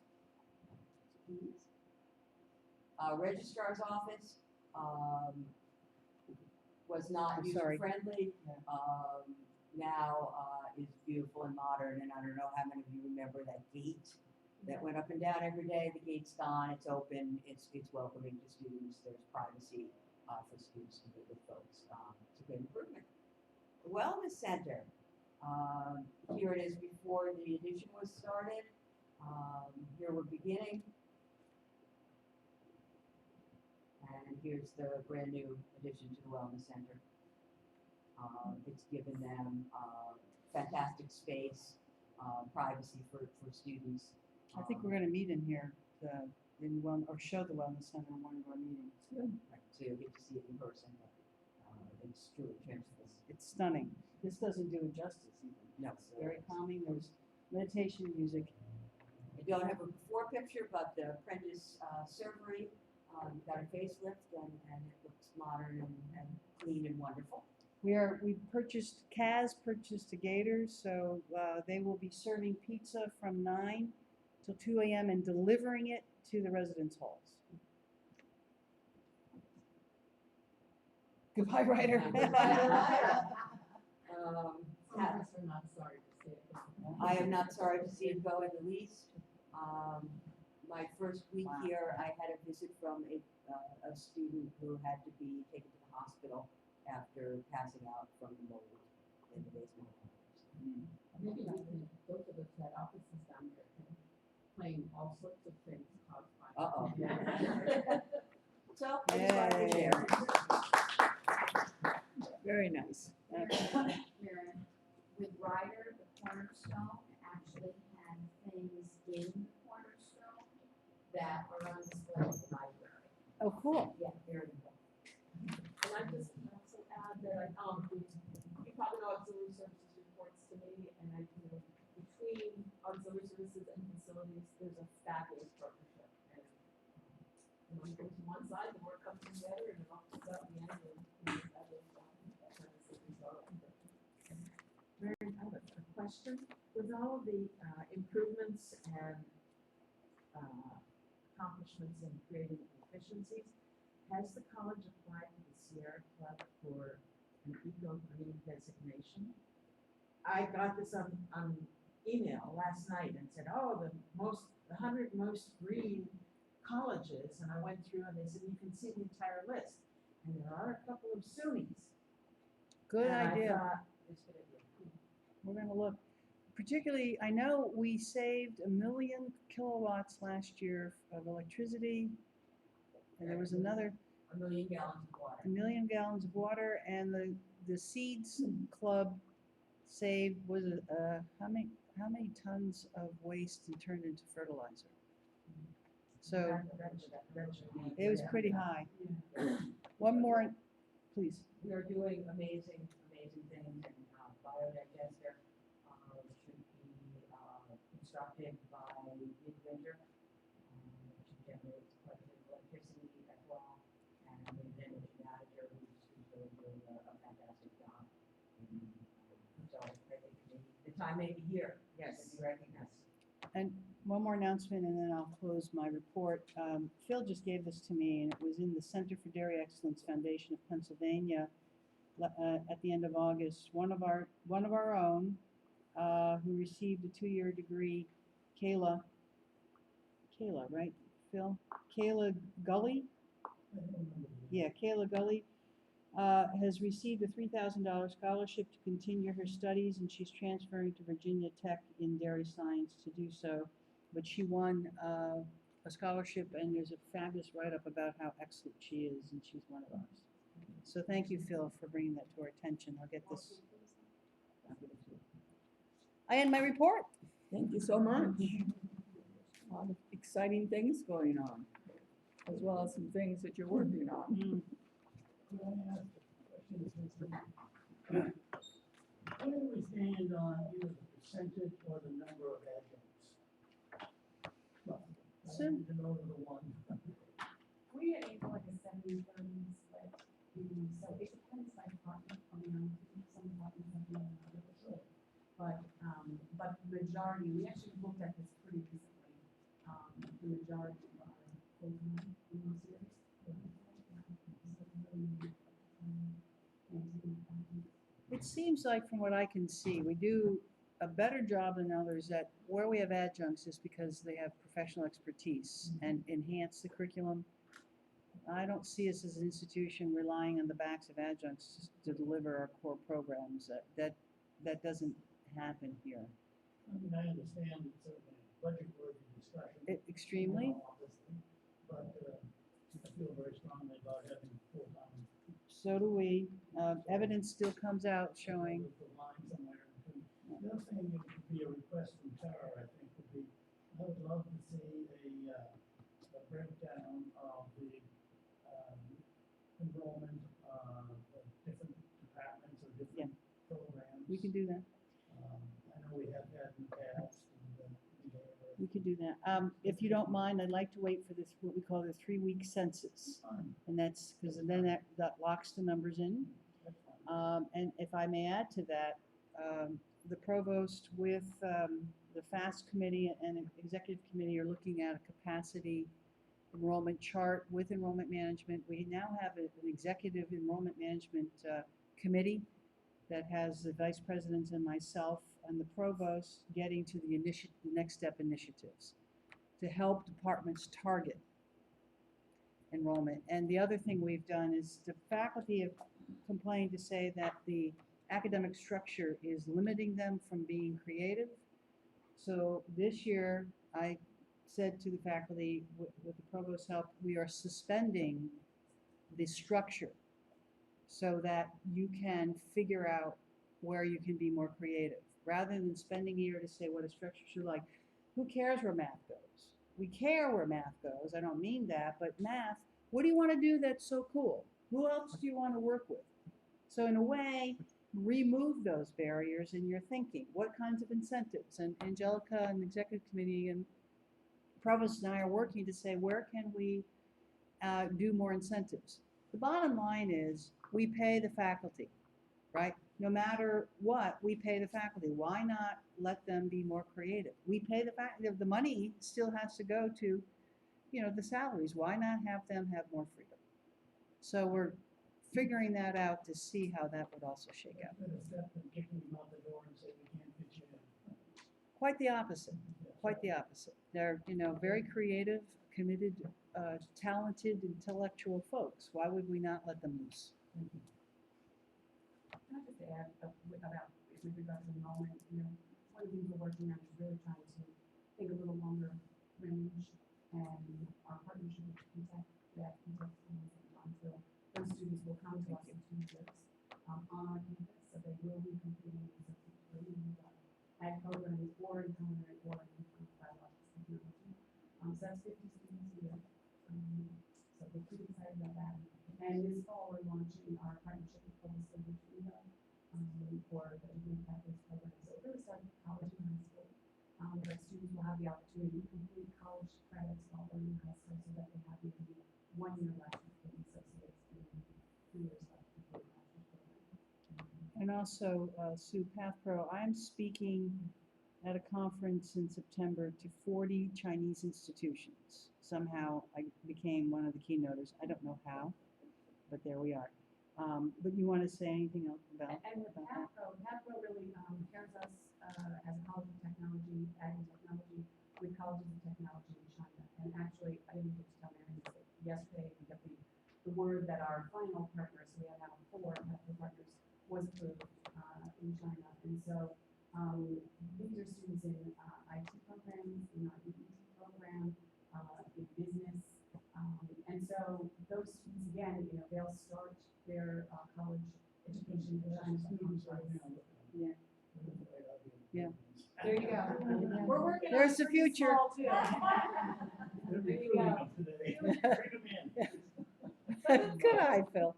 Registrar's office was not I'm sorry. user-friendly. Yeah. Now is beautiful and modern, and I don't know how many of you remember that gate that went up and down every day. The gate's gone, it's open, it's welcoming to students, there's privacy for students to meet with folks. It's a good improvement. The Wellness Center, here it is before the addition was started. Here we're beginning. And here's the brand new addition to the Wellness Center. It's given them fantastic space, privacy for students. I think we're gonna meet in here, or show the wellness center in one of our meetings. Right, so you'll get to see it in person. It's truly transformative. It's stunning. This doesn't do it justice even. No, It's very calming. There's meditation music. I don't have a before picture, but the Prentice Servery got a facelift and it looks modern and clean and wonderful. Kaz purchased a Gators, so they will be serving pizza from 9 till 2 a.m. and delivering it to the residence halls. Goodbye, Ryder. Some of us are not sorry to see it. I am not sorry to see it go in the least. My first week Wow. here, I had a visit from a student who had to be taken to the hospital after passing out from the mold in the basement. Maybe we can, those of us that offices down there can claim all sorts of things caused by. Uh-oh. So, I just wanted to Yay. share. Very nice. Maren, with Ryder, the Cornerstone actually had things in the Cornerstone that are on display at the library. Oh, cool. Yeah, very cool. And I just can also add that, you probably know auxiliary services reports to me, and between auxiliary services and facilities, there's a fabulous partnership. And, you go to one side, the work comes together, and it all comes out in the end, and it's fabulous job. That kind of result. Mary, I have a question. With all of the improvements and accomplishments in creating efficiencies, has the college applied to the Sierra Club for an eco-green designation? I got this on email last night and said, oh, the 100 most green colleges, and I went through and they said, you can see the entire list. And there are a couple of SUNYs. Good And I idea. thought, it's a good idea. We're gonna look. Particularly, I know we saved 1 million kilowatts last year of electricity. And there was another 1 million gallons of water. 1 million gallons of water, and the Seeds Club saved, how many tons of waste and turned into fertilizer? So it was pretty high. One more, please. We are doing amazing things, and biodigester should be constructed by midwinter, to generate quite a bit of electricity as well. And the energy manager who's really doing a fantastic job. So I think the time may be here, yes, to be recognized. And one more announcement, and then I'll close my report. Phil just gave this to me, and it was in the Center for Dairy Excellence Foundation of Pennsylvania at the end of August. One of our own who received a 2-year degree, Kayla, right, Phil? Kayla Gully? Yeah, Kayla Gully has received a $3,000 scholarship to continue her studies, and she's transferring to Virginia Tech in dairy science to do so. But she won a scholarship, and there's a fabulous write-up about how excellent she is, and she's one of ours. So thank you, Phil, for bringing that to our attention. I'll get this. I end my report. Thank you so much. A lot of exciting things going on. as well as some things that you're working on. Mm. Could I ask a question, Kristen? Where do we stand on either the percentage or the number of adjuncts? Well, I So- need to know the one. We aim for like a 70-30 split, so it depends by department, some departments have more than others. But the majority, we actually looked at this pretty recently, the majority of our full-time in those years. It seems like from what I can see, we do a better job than others at where we have adjuncts is because they have professional expertise and enhance the curriculum. I don't see us as an institution relying on the backs of adjuncts to deliver our core programs. That doesn't happen here. I mean, I understand it's certainly a budget-worthy discussion. Extremely. you know, obviously, But I feel very strongly about having full-time. So do we. Evidence still comes out showing. The line somewhere. The other thing that would be a request from Tara, I think, would be, I would love to see a breakdown of the enrollment of different departments or different programs. We can do that. I know we have had in the past, and We could do that. If you don't mind, I'd like to wait for this, what we call the 3-week census. fine, And that's, because then that locks the numbers in. that's fine. And if I may add to that, the provost with the FAST committee and executive committee are looking at a capacity enrollment chart with enrollment management. We now have an executive enrollment management committee that has the vice presidents and myself and the provost getting to the next step initiatives to help departments target enrollment. And the other thing we've done is the faculty have complained to say that the academic structure is limiting them from being creative. So this year, I said to the faculty, with the provost's help, we are suspending the structure so that you can figure out where you can be more creative. Rather than spending a year to say what a structure should like, who cares where math goes? We care where math goes. I don't mean that, but math, what do you want to do that's so cool? Who else do you want to work with? So in a way, remove those barriers in your thinking. What kinds of incentives? And Angelica and the executive committee and Provost and I are working to say, where can we do more incentives? The bottom line is we pay the faculty, right? No matter what, we pay the faculty. Why not let them be more creative? We pay the faculty. The money still has to go to, the salaries. Why not have them have more freedom? So we're figuring that out to see how that would also shake out. Instead of step and kicking them out the door and say we can't fit you in. Quite the opposite. Quite the opposite. They're, very creative, committed, talented, intellectual folks. Why would we not let them loose? Can I just add with regard to enrollment, one of the things we're working on is really trying to think a little longer range, and our partnership with P-TECH, so those students will come to us in 2 years on our campus, so they will be completing ag programs or in culinary or in biological technology. So that's 50 students a year. So we're pretty excited about that. And this fall, we're launching our partnership with Cobleskill for the degree pathways program. So it really starts with college and high school. But students will have the opportunity to complete college credits while they're in high school so that they have maybe 1 year left of the associates and 3 years left of the master's program. And also, Sue PathPro, I'm speaking at a conference in September to 40 Chinese institutions. Somehow I became one of the keynoters. I don't know how, but there we are. But you want to say anything else about And with that? PathPro really pairs us as a college of technology, ag and technology, with colleges of technology in China. And actually, I didn't get to tell Mary this, but yesterday we got the word that our final partner, so we have now 4 PathPro partners, was approved in China. And so these are students in IT programs, in our EET program, in business. And so those students, again, they'll start their college education in China. Yeah. Yeah. There you go. We're working on There's the pretty future. small, too. There you go. Bring them in. Good eye, Phil.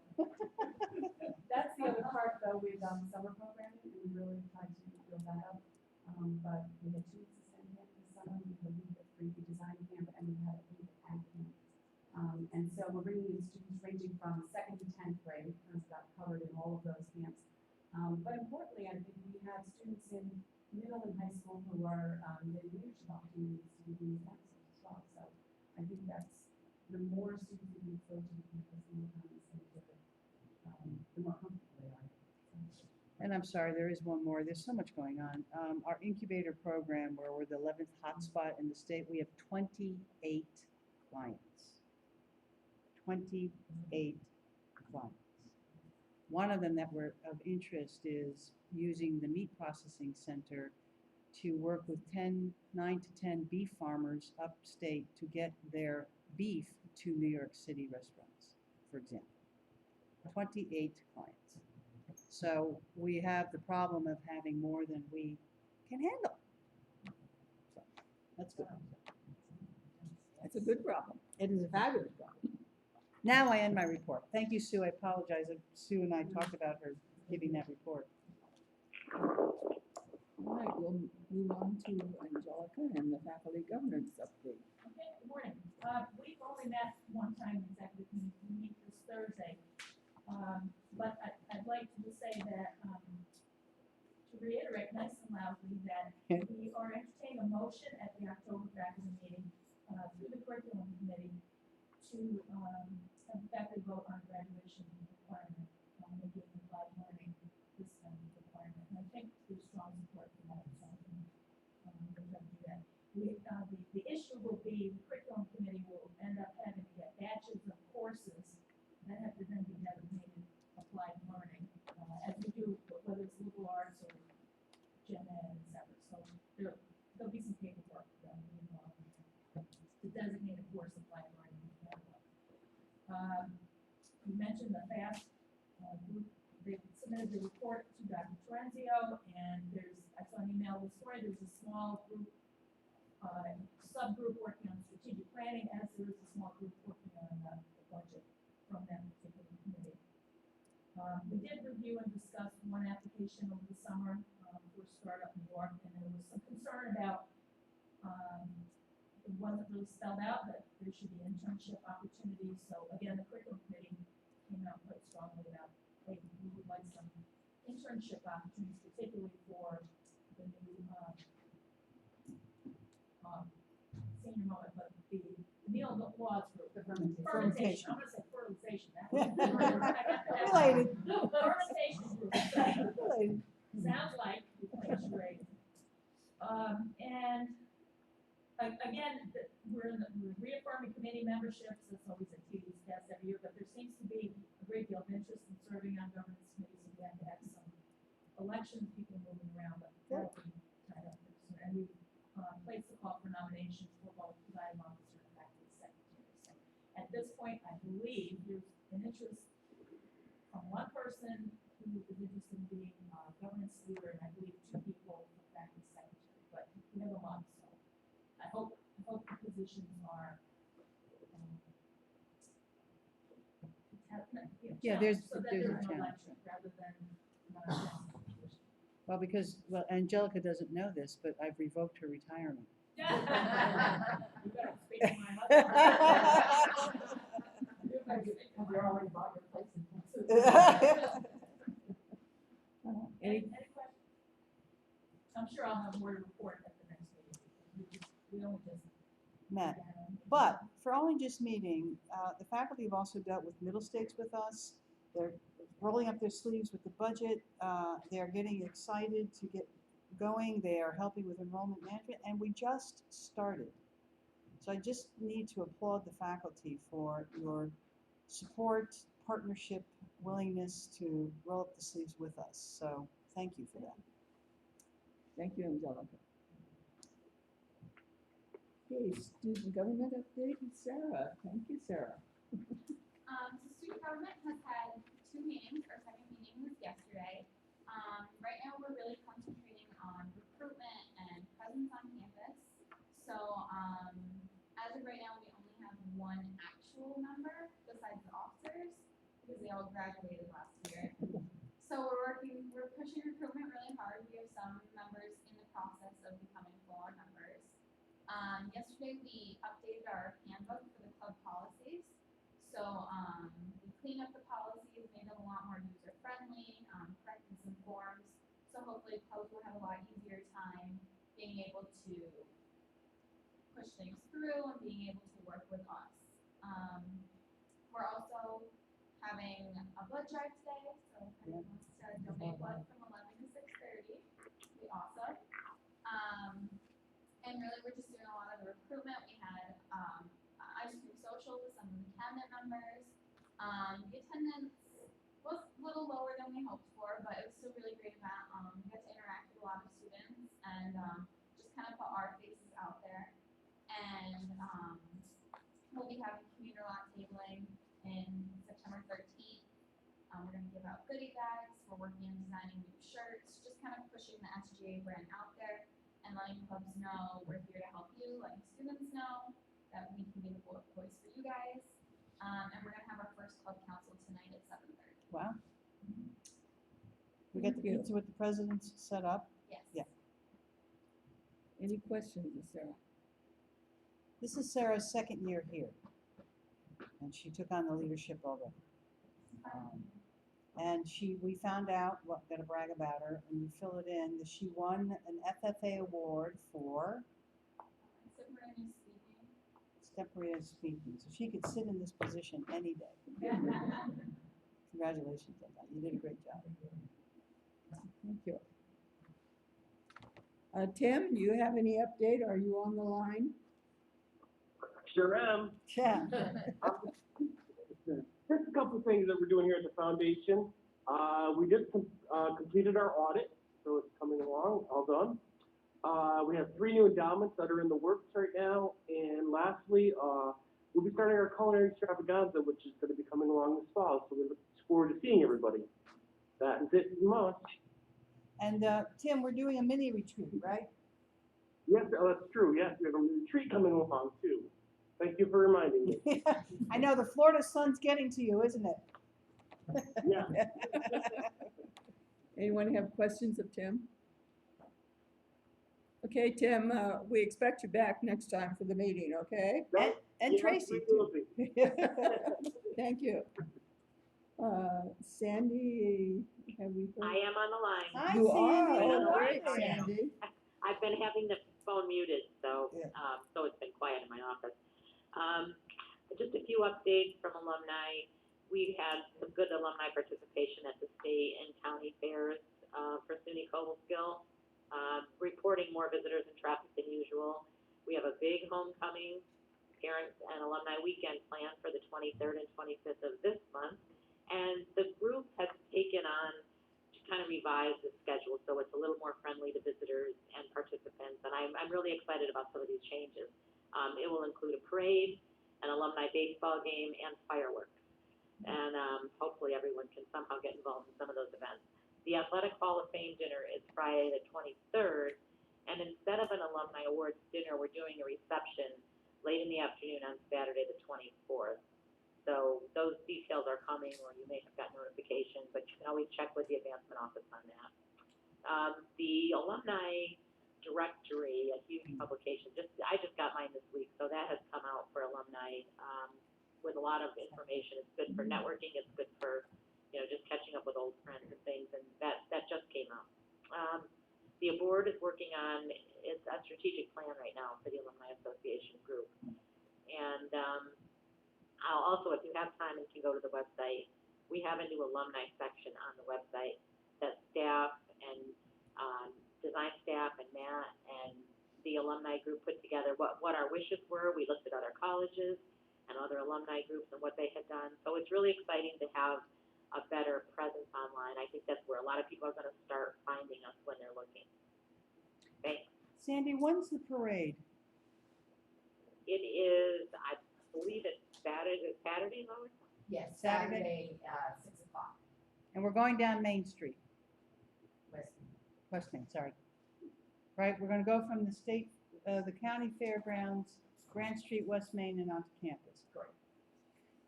That's the other part, though, with summer programming, and we really tried to build that up. But we had 2 weeks of STEM camp this summer, we had a week of 3D design camp, and we had a week of ag camp. And so we're bringing in students ranging from 2nd to 10th grade, because that covered in all of those camps. But importantly, I think we have students in middle and high school who are getting leadership opportunities to be these councils as well. So I think that's the more students we can expose to the campus, the more time they spend together, the more comfortable they are. And I'm sorry, there is one more. There's so much going on. Our incubator program, where we're the 11th hotspot in the state, we have 28 clients. 28 clients. One of them that were of interest is using the meat processing center to work with 9 to 10 beef farmers upstate to get their beef to New York City restaurants, for example. 28 clients. So we have the problem of having more than we can handle. So that's good. That's a good problem. It is a fabulous problem. Now I end my report. Thank you, Sue. I apologize. Sue and I talked about her giving that report. All right, we'll move on to Angelica and the faculty governance update. Okay, good morning. We've only met one time in executive meeting, we meet this Thursday. But I'd like to just say that, to reiterate nice and loudly, that we are entertaining a motion at the October faculty meeting, through the curriculum committee to, have the faculty vote on graduation requirement, making applied learning this requirement. And I think there's strong support for that, so, we're going to do that. The issue will be, the curriculum committee will end up having to get batches of courses that have to then be designated applied learning, as we do, whether it's liberal arts or gen ed, et cetera. So there'll be some paperwork involved to designate a course applied learning. You mentioned the FAST group. They submitted the report to Dr. Terenzio, and I saw an email this morning, there's a small group, subgroup working on strategic planning, as there is a small group working on the budget from that particular committee. We did review and discuss one application over the summer for Startup New York, and there was some concern about, it wasn't really spelled out that there should be internship opportunities. So again, the curriculum committee came out quite strongly about, hey, we would like some internship opportunities, particularly for the new senior moment, but the meal laws group, the fermentation. I'm gonna say fertilization. Related. Fermentation group. Related. Sounds like it's great. And again, we're reaffirming committee memberships. That's always a tedious task every year, but there seems to be a great deal of interest in serving on governance committees. So we have to have some elections, people moving around, but that'll be tied up pretty soon. And we placed the call for nominations for both presiding officer and faculty secretary. So at this point, I believe there's an interest from one person who is interested in being governance leader, and I believe 2 people for faculty secretary. But we have a month, so I hope the positions are. Yeah, there's so that a there's an challenge. election rather than. Well, Angelica doesn't know this, but I've revoked her retirement. You better speak to my mother. You're already bought your place in Any questions? I'm sure I'll have more to report at the next meeting. We only just. Met. But for only just meeting, the faculty have also dealt with middle stakes with us. They're rolling up their sleeves with the budget. They're getting excited to get going. They are helping with enrollment management, and we just started. So I just need to applaud the faculty for your support, partnership, willingness to roll up the sleeves with us. So thank you for that. Thank you, Angelica. Okay, student government update, Sarah. Thank you, Sarah. So student government has had 2 meetings. Our second meeting was yesterday. Right now we're really concentrating on recruitment and presence on campus. So as of right now, we only have 1 graduated last year. So we're pushing recruitment really hard. We have some members in the process of becoming full-on members. Yesterday we updated our handbook for the club policies. So we cleaned up the policies, made them a lot more user-friendly, corrected some forms. So hopefully clubs will have a lot easier time being able to push things through and being able to work with us. We're also having a blood drive today, so if anyone wants to donate blood from 11 to 6:30, it'd be awesome. And really, we're just doing a lot of the recruitment. We had ice cream social with some of the cabinet members. The attendance was a little lower than we hoped for, but it was still a really great event. We got to interact with a lot of students and just kind of put our faces out there. And we'll be having commuter lot tabling in September 13th. We're going to give out goodie bags. We're working on designing new shirts, just kind of pushing the SGA brand out there and letting clubs know we're here to help you, letting students know that we can be the voice for you guys. And we're going to have our first club council tonight at 7:30. Wow. We got the pizza with the presidents set up. Yes. Yeah. Any questions of Sarah? This is Sarah's second year here, and she took on the leadership already. And we found out, well, gotta brag about her, and you fill it in, that she won an FFA award for extemporaneous speaking. So she could sit in this position any day. Congratulations on that. You did a great job. Thank you. Tim, do you have any update? Are you on the line? Sure am. Yeah. There's a couple of things that we're doing here at the foundation. We just completed our audit, so it's coming along, all done. We have 3 new endowments that are in the works right now. And lastly, we'll be starting our culinary extravaganza, which is going to be coming along this fall. So we look forward to seeing everybody. That is it from us. And Tim, we're doing a mini retreat, right? Yes, that's true. Yes, we have a retreat coming along too. Thank you for reminding me. I know the Florida sun's getting to you, isn't it? Yeah. Anyone have questions of Tim? Okay, Tim, we expect you back next time for the meeting, okay? And Yes, Tracy. we will be. Thank you. Sandy, have we heard? I am on the line. Hi, You Sandy. are, How all are right, you? Sandy. I've been having the phone muted, so Yeah. so it's been quiet in my office. Just a few updates from alumni. We had some good alumni participation at the state and county fairs for SUNY Cobleskill, reporting more visitors and traffic than usual. We have a big homecoming, parents and alumni weekend planned for the 23rd and 25th of this month. And the group has taken on to kind of revise the schedule so it's a little more friendly to visitors and participants. And I'm really excited about some of these changes. It will include a parade, an alumni baseball game, and fireworks. And hopefully everyone can somehow get involved in some of those events. The Athletic Hall of Fame dinner is Friday the 23rd. And instead of an alumni awards dinner, we're doing a reception late in the afternoon on Saturday the 24th. So those details are coming, or you may have got notification, but you can always check with the advancement office on that. The alumni directory, a huge publication, I just got mine this week, so that has come out for alumni with a lot of information. It's good for networking, it's good for just catching up with old friends and things, and that just came out. The board is working on a strategic plan right now for the Alumni Association group, and I'll also, if you have time and can go to the website, we have a new alumni section on the website that staff and design staff and Matt and the alumni group put together what our wishes were. We looked at other colleges and other alumni groups and what they had done. So it's really exciting to have a better presence online. I think that's where a lot of people are going to start finding us when they're looking. Thanks. Sandy, when's the parade? It is, I believe it's Saturday, Lois? Yes, Saturday? Saturday, 6 o'clock, And we're going down Main Street, West. West Main, sorry. Right, we're gonna go from the county fairgrounds, Grant Street, West Main, and onto campus. Correct.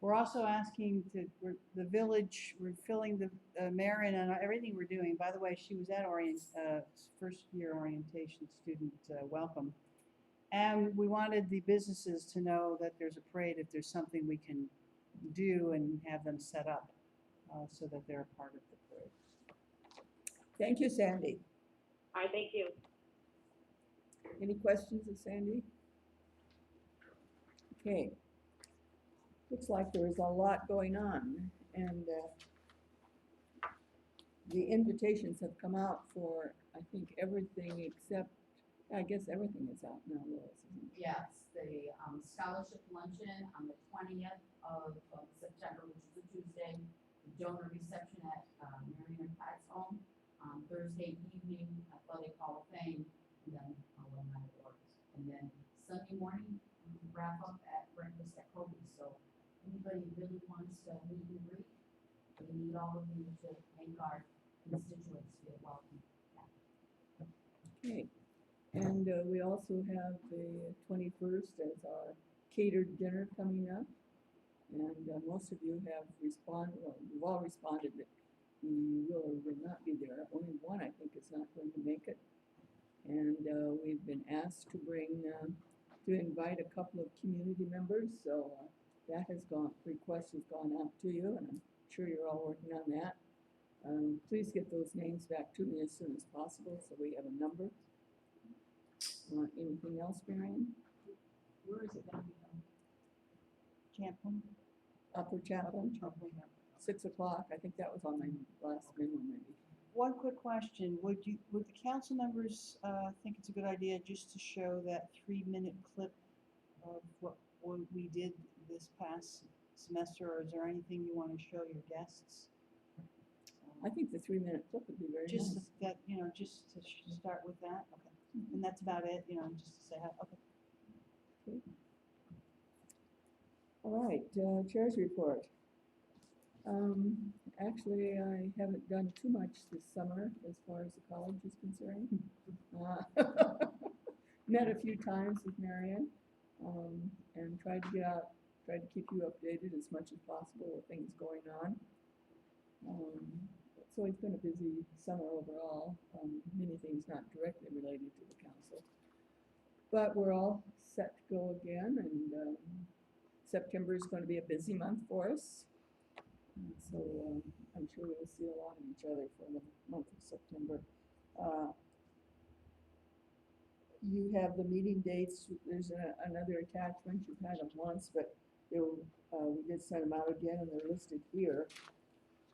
We're also asking the village, we're filling the, Marion and everything we're doing. By the way, she was at first year orientation student, welcome. And we wanted the businesses to know that there's a parade if there's something we can do and have them set up, so that they're a part of the parade. Thank you, Sandy. All right, thank you. Any questions of Sandy? Okay. Looks like there is a lot going on, and the invitations have come out for, I think, everything except, I guess everything is out now, Lois, isn't it? Yes, the scholarship luncheon on the 20th of September, which is a Tuesday, the donor reception at Marion and Pat's home, Thursday evening, athletic hall of fame, and then alumni awards. And then Sunday morning, wrap up at breakfast at Kobe. So anybody really wants to meet and greet, we need all of you to make our constituents feel welcome. Okay, and we also have the 21st as our catered dinner coming up. And most of you have responded, well, you've all responded that you will or will not be there. Only one, I think, is not going to make it. And we've been asked to invite a couple of community members, so request has gone out to you, and I'm sure you're all working on that. Please get those names back to me as soon as possible so we have a number. Anything else, Marion? Where is it gonna be done? Champlin? Upper Chapel, 6 o'clock. I think that was on my last memo, maybe. One quick question, would the council members, think it's a good idea just to show that 3-minute clip of what we did this past semester, or is there anything you want to show your guests? I think the 3-minute clip would be very Just nice. that, just to start with that, okay. And that's about it, just to say, okay. All right, chair's report. Actually, I haven't done too much this summer as far as the college is concerned. Met a few times with Marion, and tried to keep you updated as much as possible with things going on. So it's been a busy summer overall. Many things not directly related to the council. But we're all set to go again, and September is going to be a busy month for us. And so I'm sure we'll see a lot of each other for the month of September. You have the meeting dates. There's another attachment. You've had them once, but we did send them out again, and they're listed here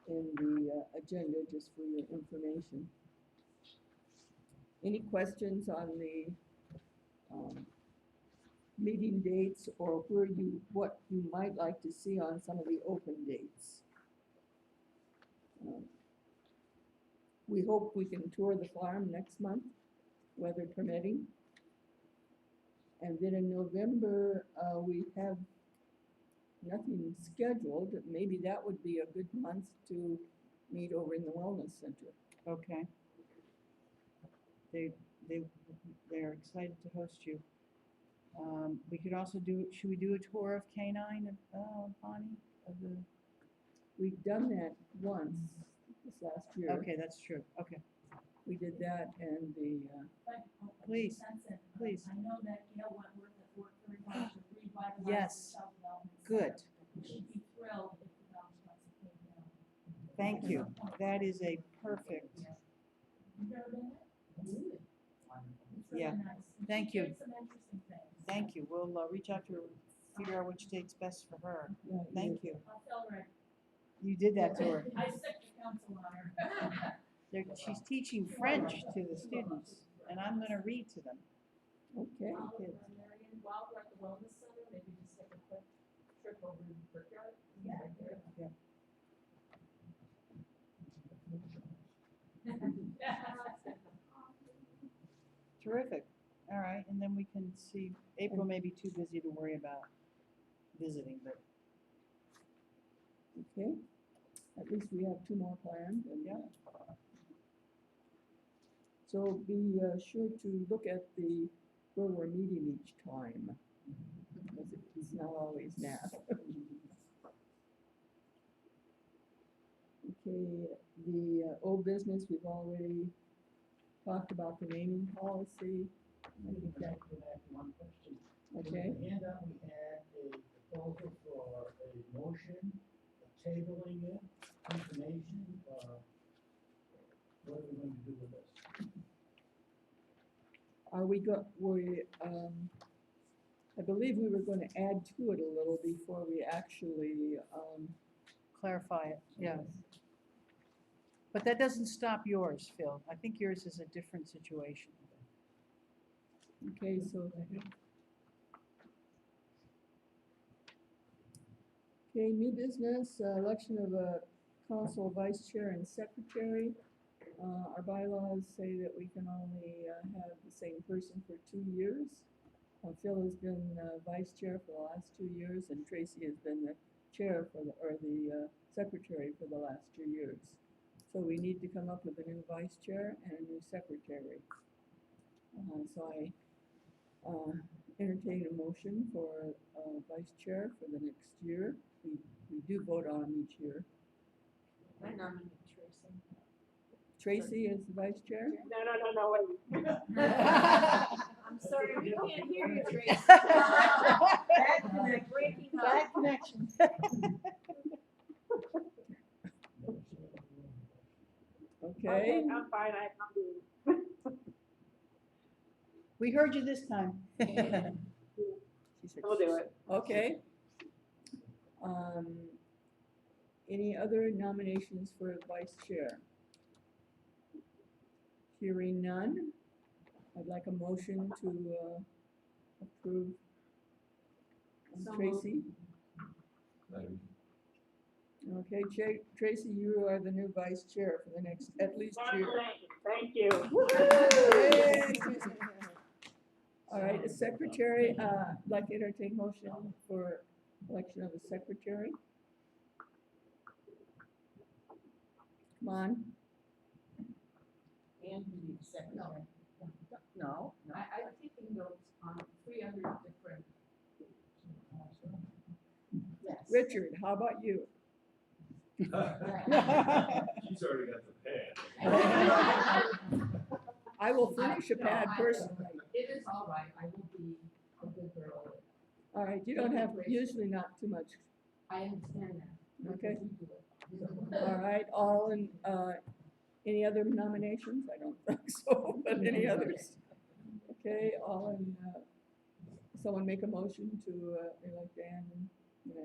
in the agenda just for your information. Any questions on the meeting dates, or what you might like to see on some of the open dates? We hope we can tour the farm next month, weather permitting. And then in November, we have nothing scheduled. Maybe that would be a good month to meet over in the Wellness Center. Okay. They're excited to host you. We could also should we do a tour of K9, Bonnie? We've done that once this last year. Okay, that's true, okay. We did that, and Please, please. I know that Gail Wentworth has worked very hard to revitalize the Yes, self-development. good. She'd be thrilled if the village wants to take it on. Thank you. That is a perfect, You've never been there? It's really Yeah. nice. And Thank she you. did some interesting things. thank you. We'll reach out to her, figure out which date's best for her. Thank you. I'll tell her. You did that to her. I set the council on her. She's teaching French to the students, and I'm gonna read to them. okay. Marion, while we're at the Wellness Center, maybe just take a quick trip over to the Brickyard. Yeah. Right there. Terrific. All right, and then we can see, April may be too busy to worry about visiting, but Okay, at least we have 2 more planned, and Yeah. So be sure to look at where we're meeting each time, because it's not always Nat. Okay, the old business, we've already talked about the naming policy. I think that could add one question. Okay, In the handout, we had a proposal for a motion, tabling it, information, what are we going to do with this? are I believe we were gonna add to it a little before we actually, Clarify it, yes. But that doesn't stop yours, Phil. I think yours is a different situation. okay, so. Okay, new business, election of a council vice chair and secretary. Our bylaws say that we can only have the same person for 2 years. Phil has been vice chair for the last 2 years, and Tracy has been the chair for the secretary for the last 2 years. So we need to come up with a new vice chair and a new secretary. So I entertain a motion for vice chair for the next year. We do vote on them each year. I nominate Tracy. Tracy is the vice chair? No, wait. I'm sorry, we can't hear you, Tracy. Bad connection. Breaking up. Bad connection. Okay, I'm fine, I'm doing. We heard you this time. She said, We'll do it. okay. Any other nominations for vice chair? Hearing none, I'd like a motion to approve Tracy. Okay, Tracy, you are the new vice chair for the next, at least year. Thank you. Yay! All right, a secretary, I'd like to entertain motion for election of a secretary. Come on. And you need secretary. No, I'm taking notes on 300 different. Yes. Richard, how about you? She's already got the pad. I will furnish a No, pad personally. It is all right, I will be a good girl. All right, you don't have, usually not too much. I understand that. Okay. You do it. All right, all in, any other nominations? I don't think so, but any others? Okay, all in, someone make a motion to elect Dan and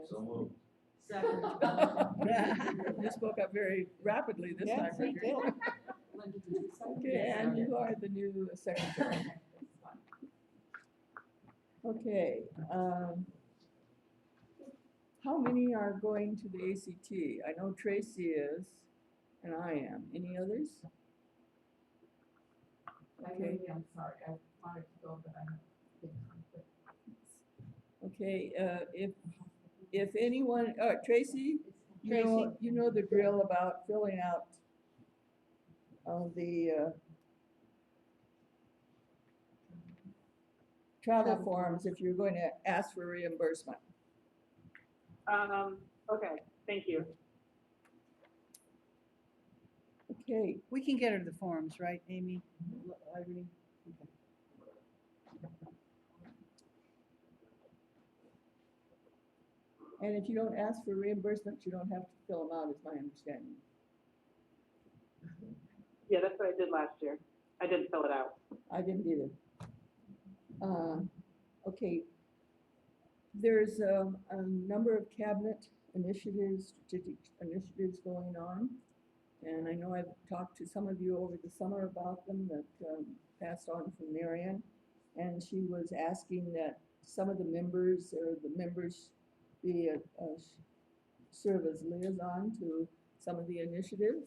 So moved. Second. You spoke up very rapidly this Yes, time, he Richard. did. Okay, and you are the new secretary. Okay, how many are going to the ACT? I know Tracy is, and I am. Any others? Okay. I'm sorry, I wanted to go, but I have a big conflict. Okay, if anyone, Tracy, you know the drill about filling out the travel forms if you're going to ask for reimbursement. Okay, thank you. Okay, We can get her the forms, right, Amy? Irene? Okay. and if you don't ask for reimbursement, you don't have to fill them out, is my understanding. Yeah, that's what I did last year. I didn't fill it out. I didn't either. Okay. There's a number of cabinet initiatives, strategic initiatives going on. And I know I've talked to some of you over the summer about them that passed on from Marion. And she was asking that some of the members be serve as liaison to some of the initiatives.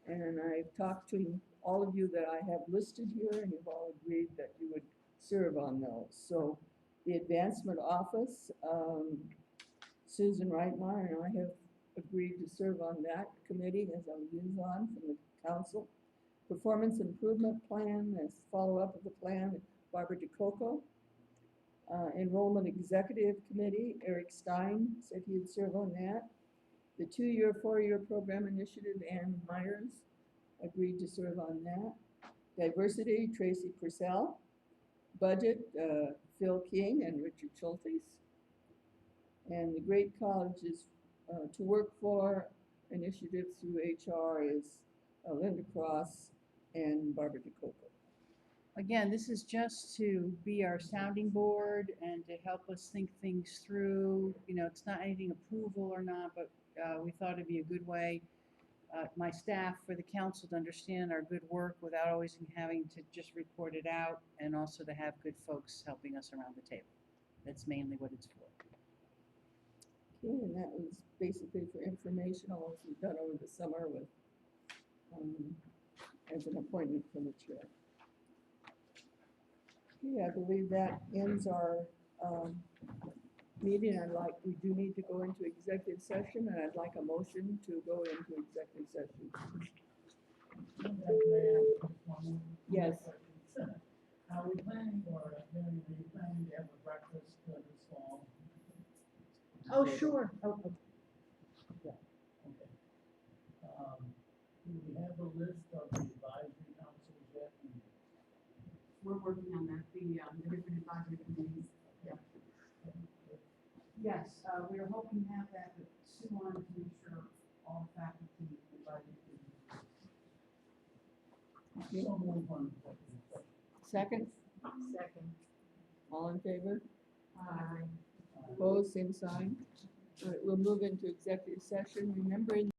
And I've talked to all of you that I have listed here, and you've all agreed that you would serve on those. So the advancement office, Susan Reitmeyer and I have agreed to serve on that committee as a liaison from the council. Performance improvement plan, as follow-up of the plan, Barbara DeCoco. Enrollment executive committee, Eric Stein said he would serve on that. The 2-year, 4-year program initiative, Ann Myers agreed to serve on that. Diversity, Tracy Purcell. Budget, Phil King and Richard Schultes. And the Great Colleges to Work For initiative through HR is Linda Cross and Barbara DeCoco. Again, this is just to be our sounding board and to help us think things through. You know, it's not anything approval or not, but we thought it'd be a good way, my staff, for the council to understand our good work without always having to just report it out, and also to have good folks helping us around the table. That's mainly what it's for. Okay, and that was basically for informational, as we've done over the summer with, as an appointment for the chair. Okay, I believe that ends our meeting. We do need to go into executive session, and I'd like a motion to go into executive session. Yes. Are we planning, or are you planning to have a breakfast this fall? Oh, sure. Oh, Okay. Do we have a list of the advisory councils yet? We're working on that, the different advisory committees. yes, we were hoping to have that, but Sue wanted to make sure all faculty invited. So move on. Second? Second. All in favor? Aye. Opposed, same sign. All right, we'll move into executive session. Remembering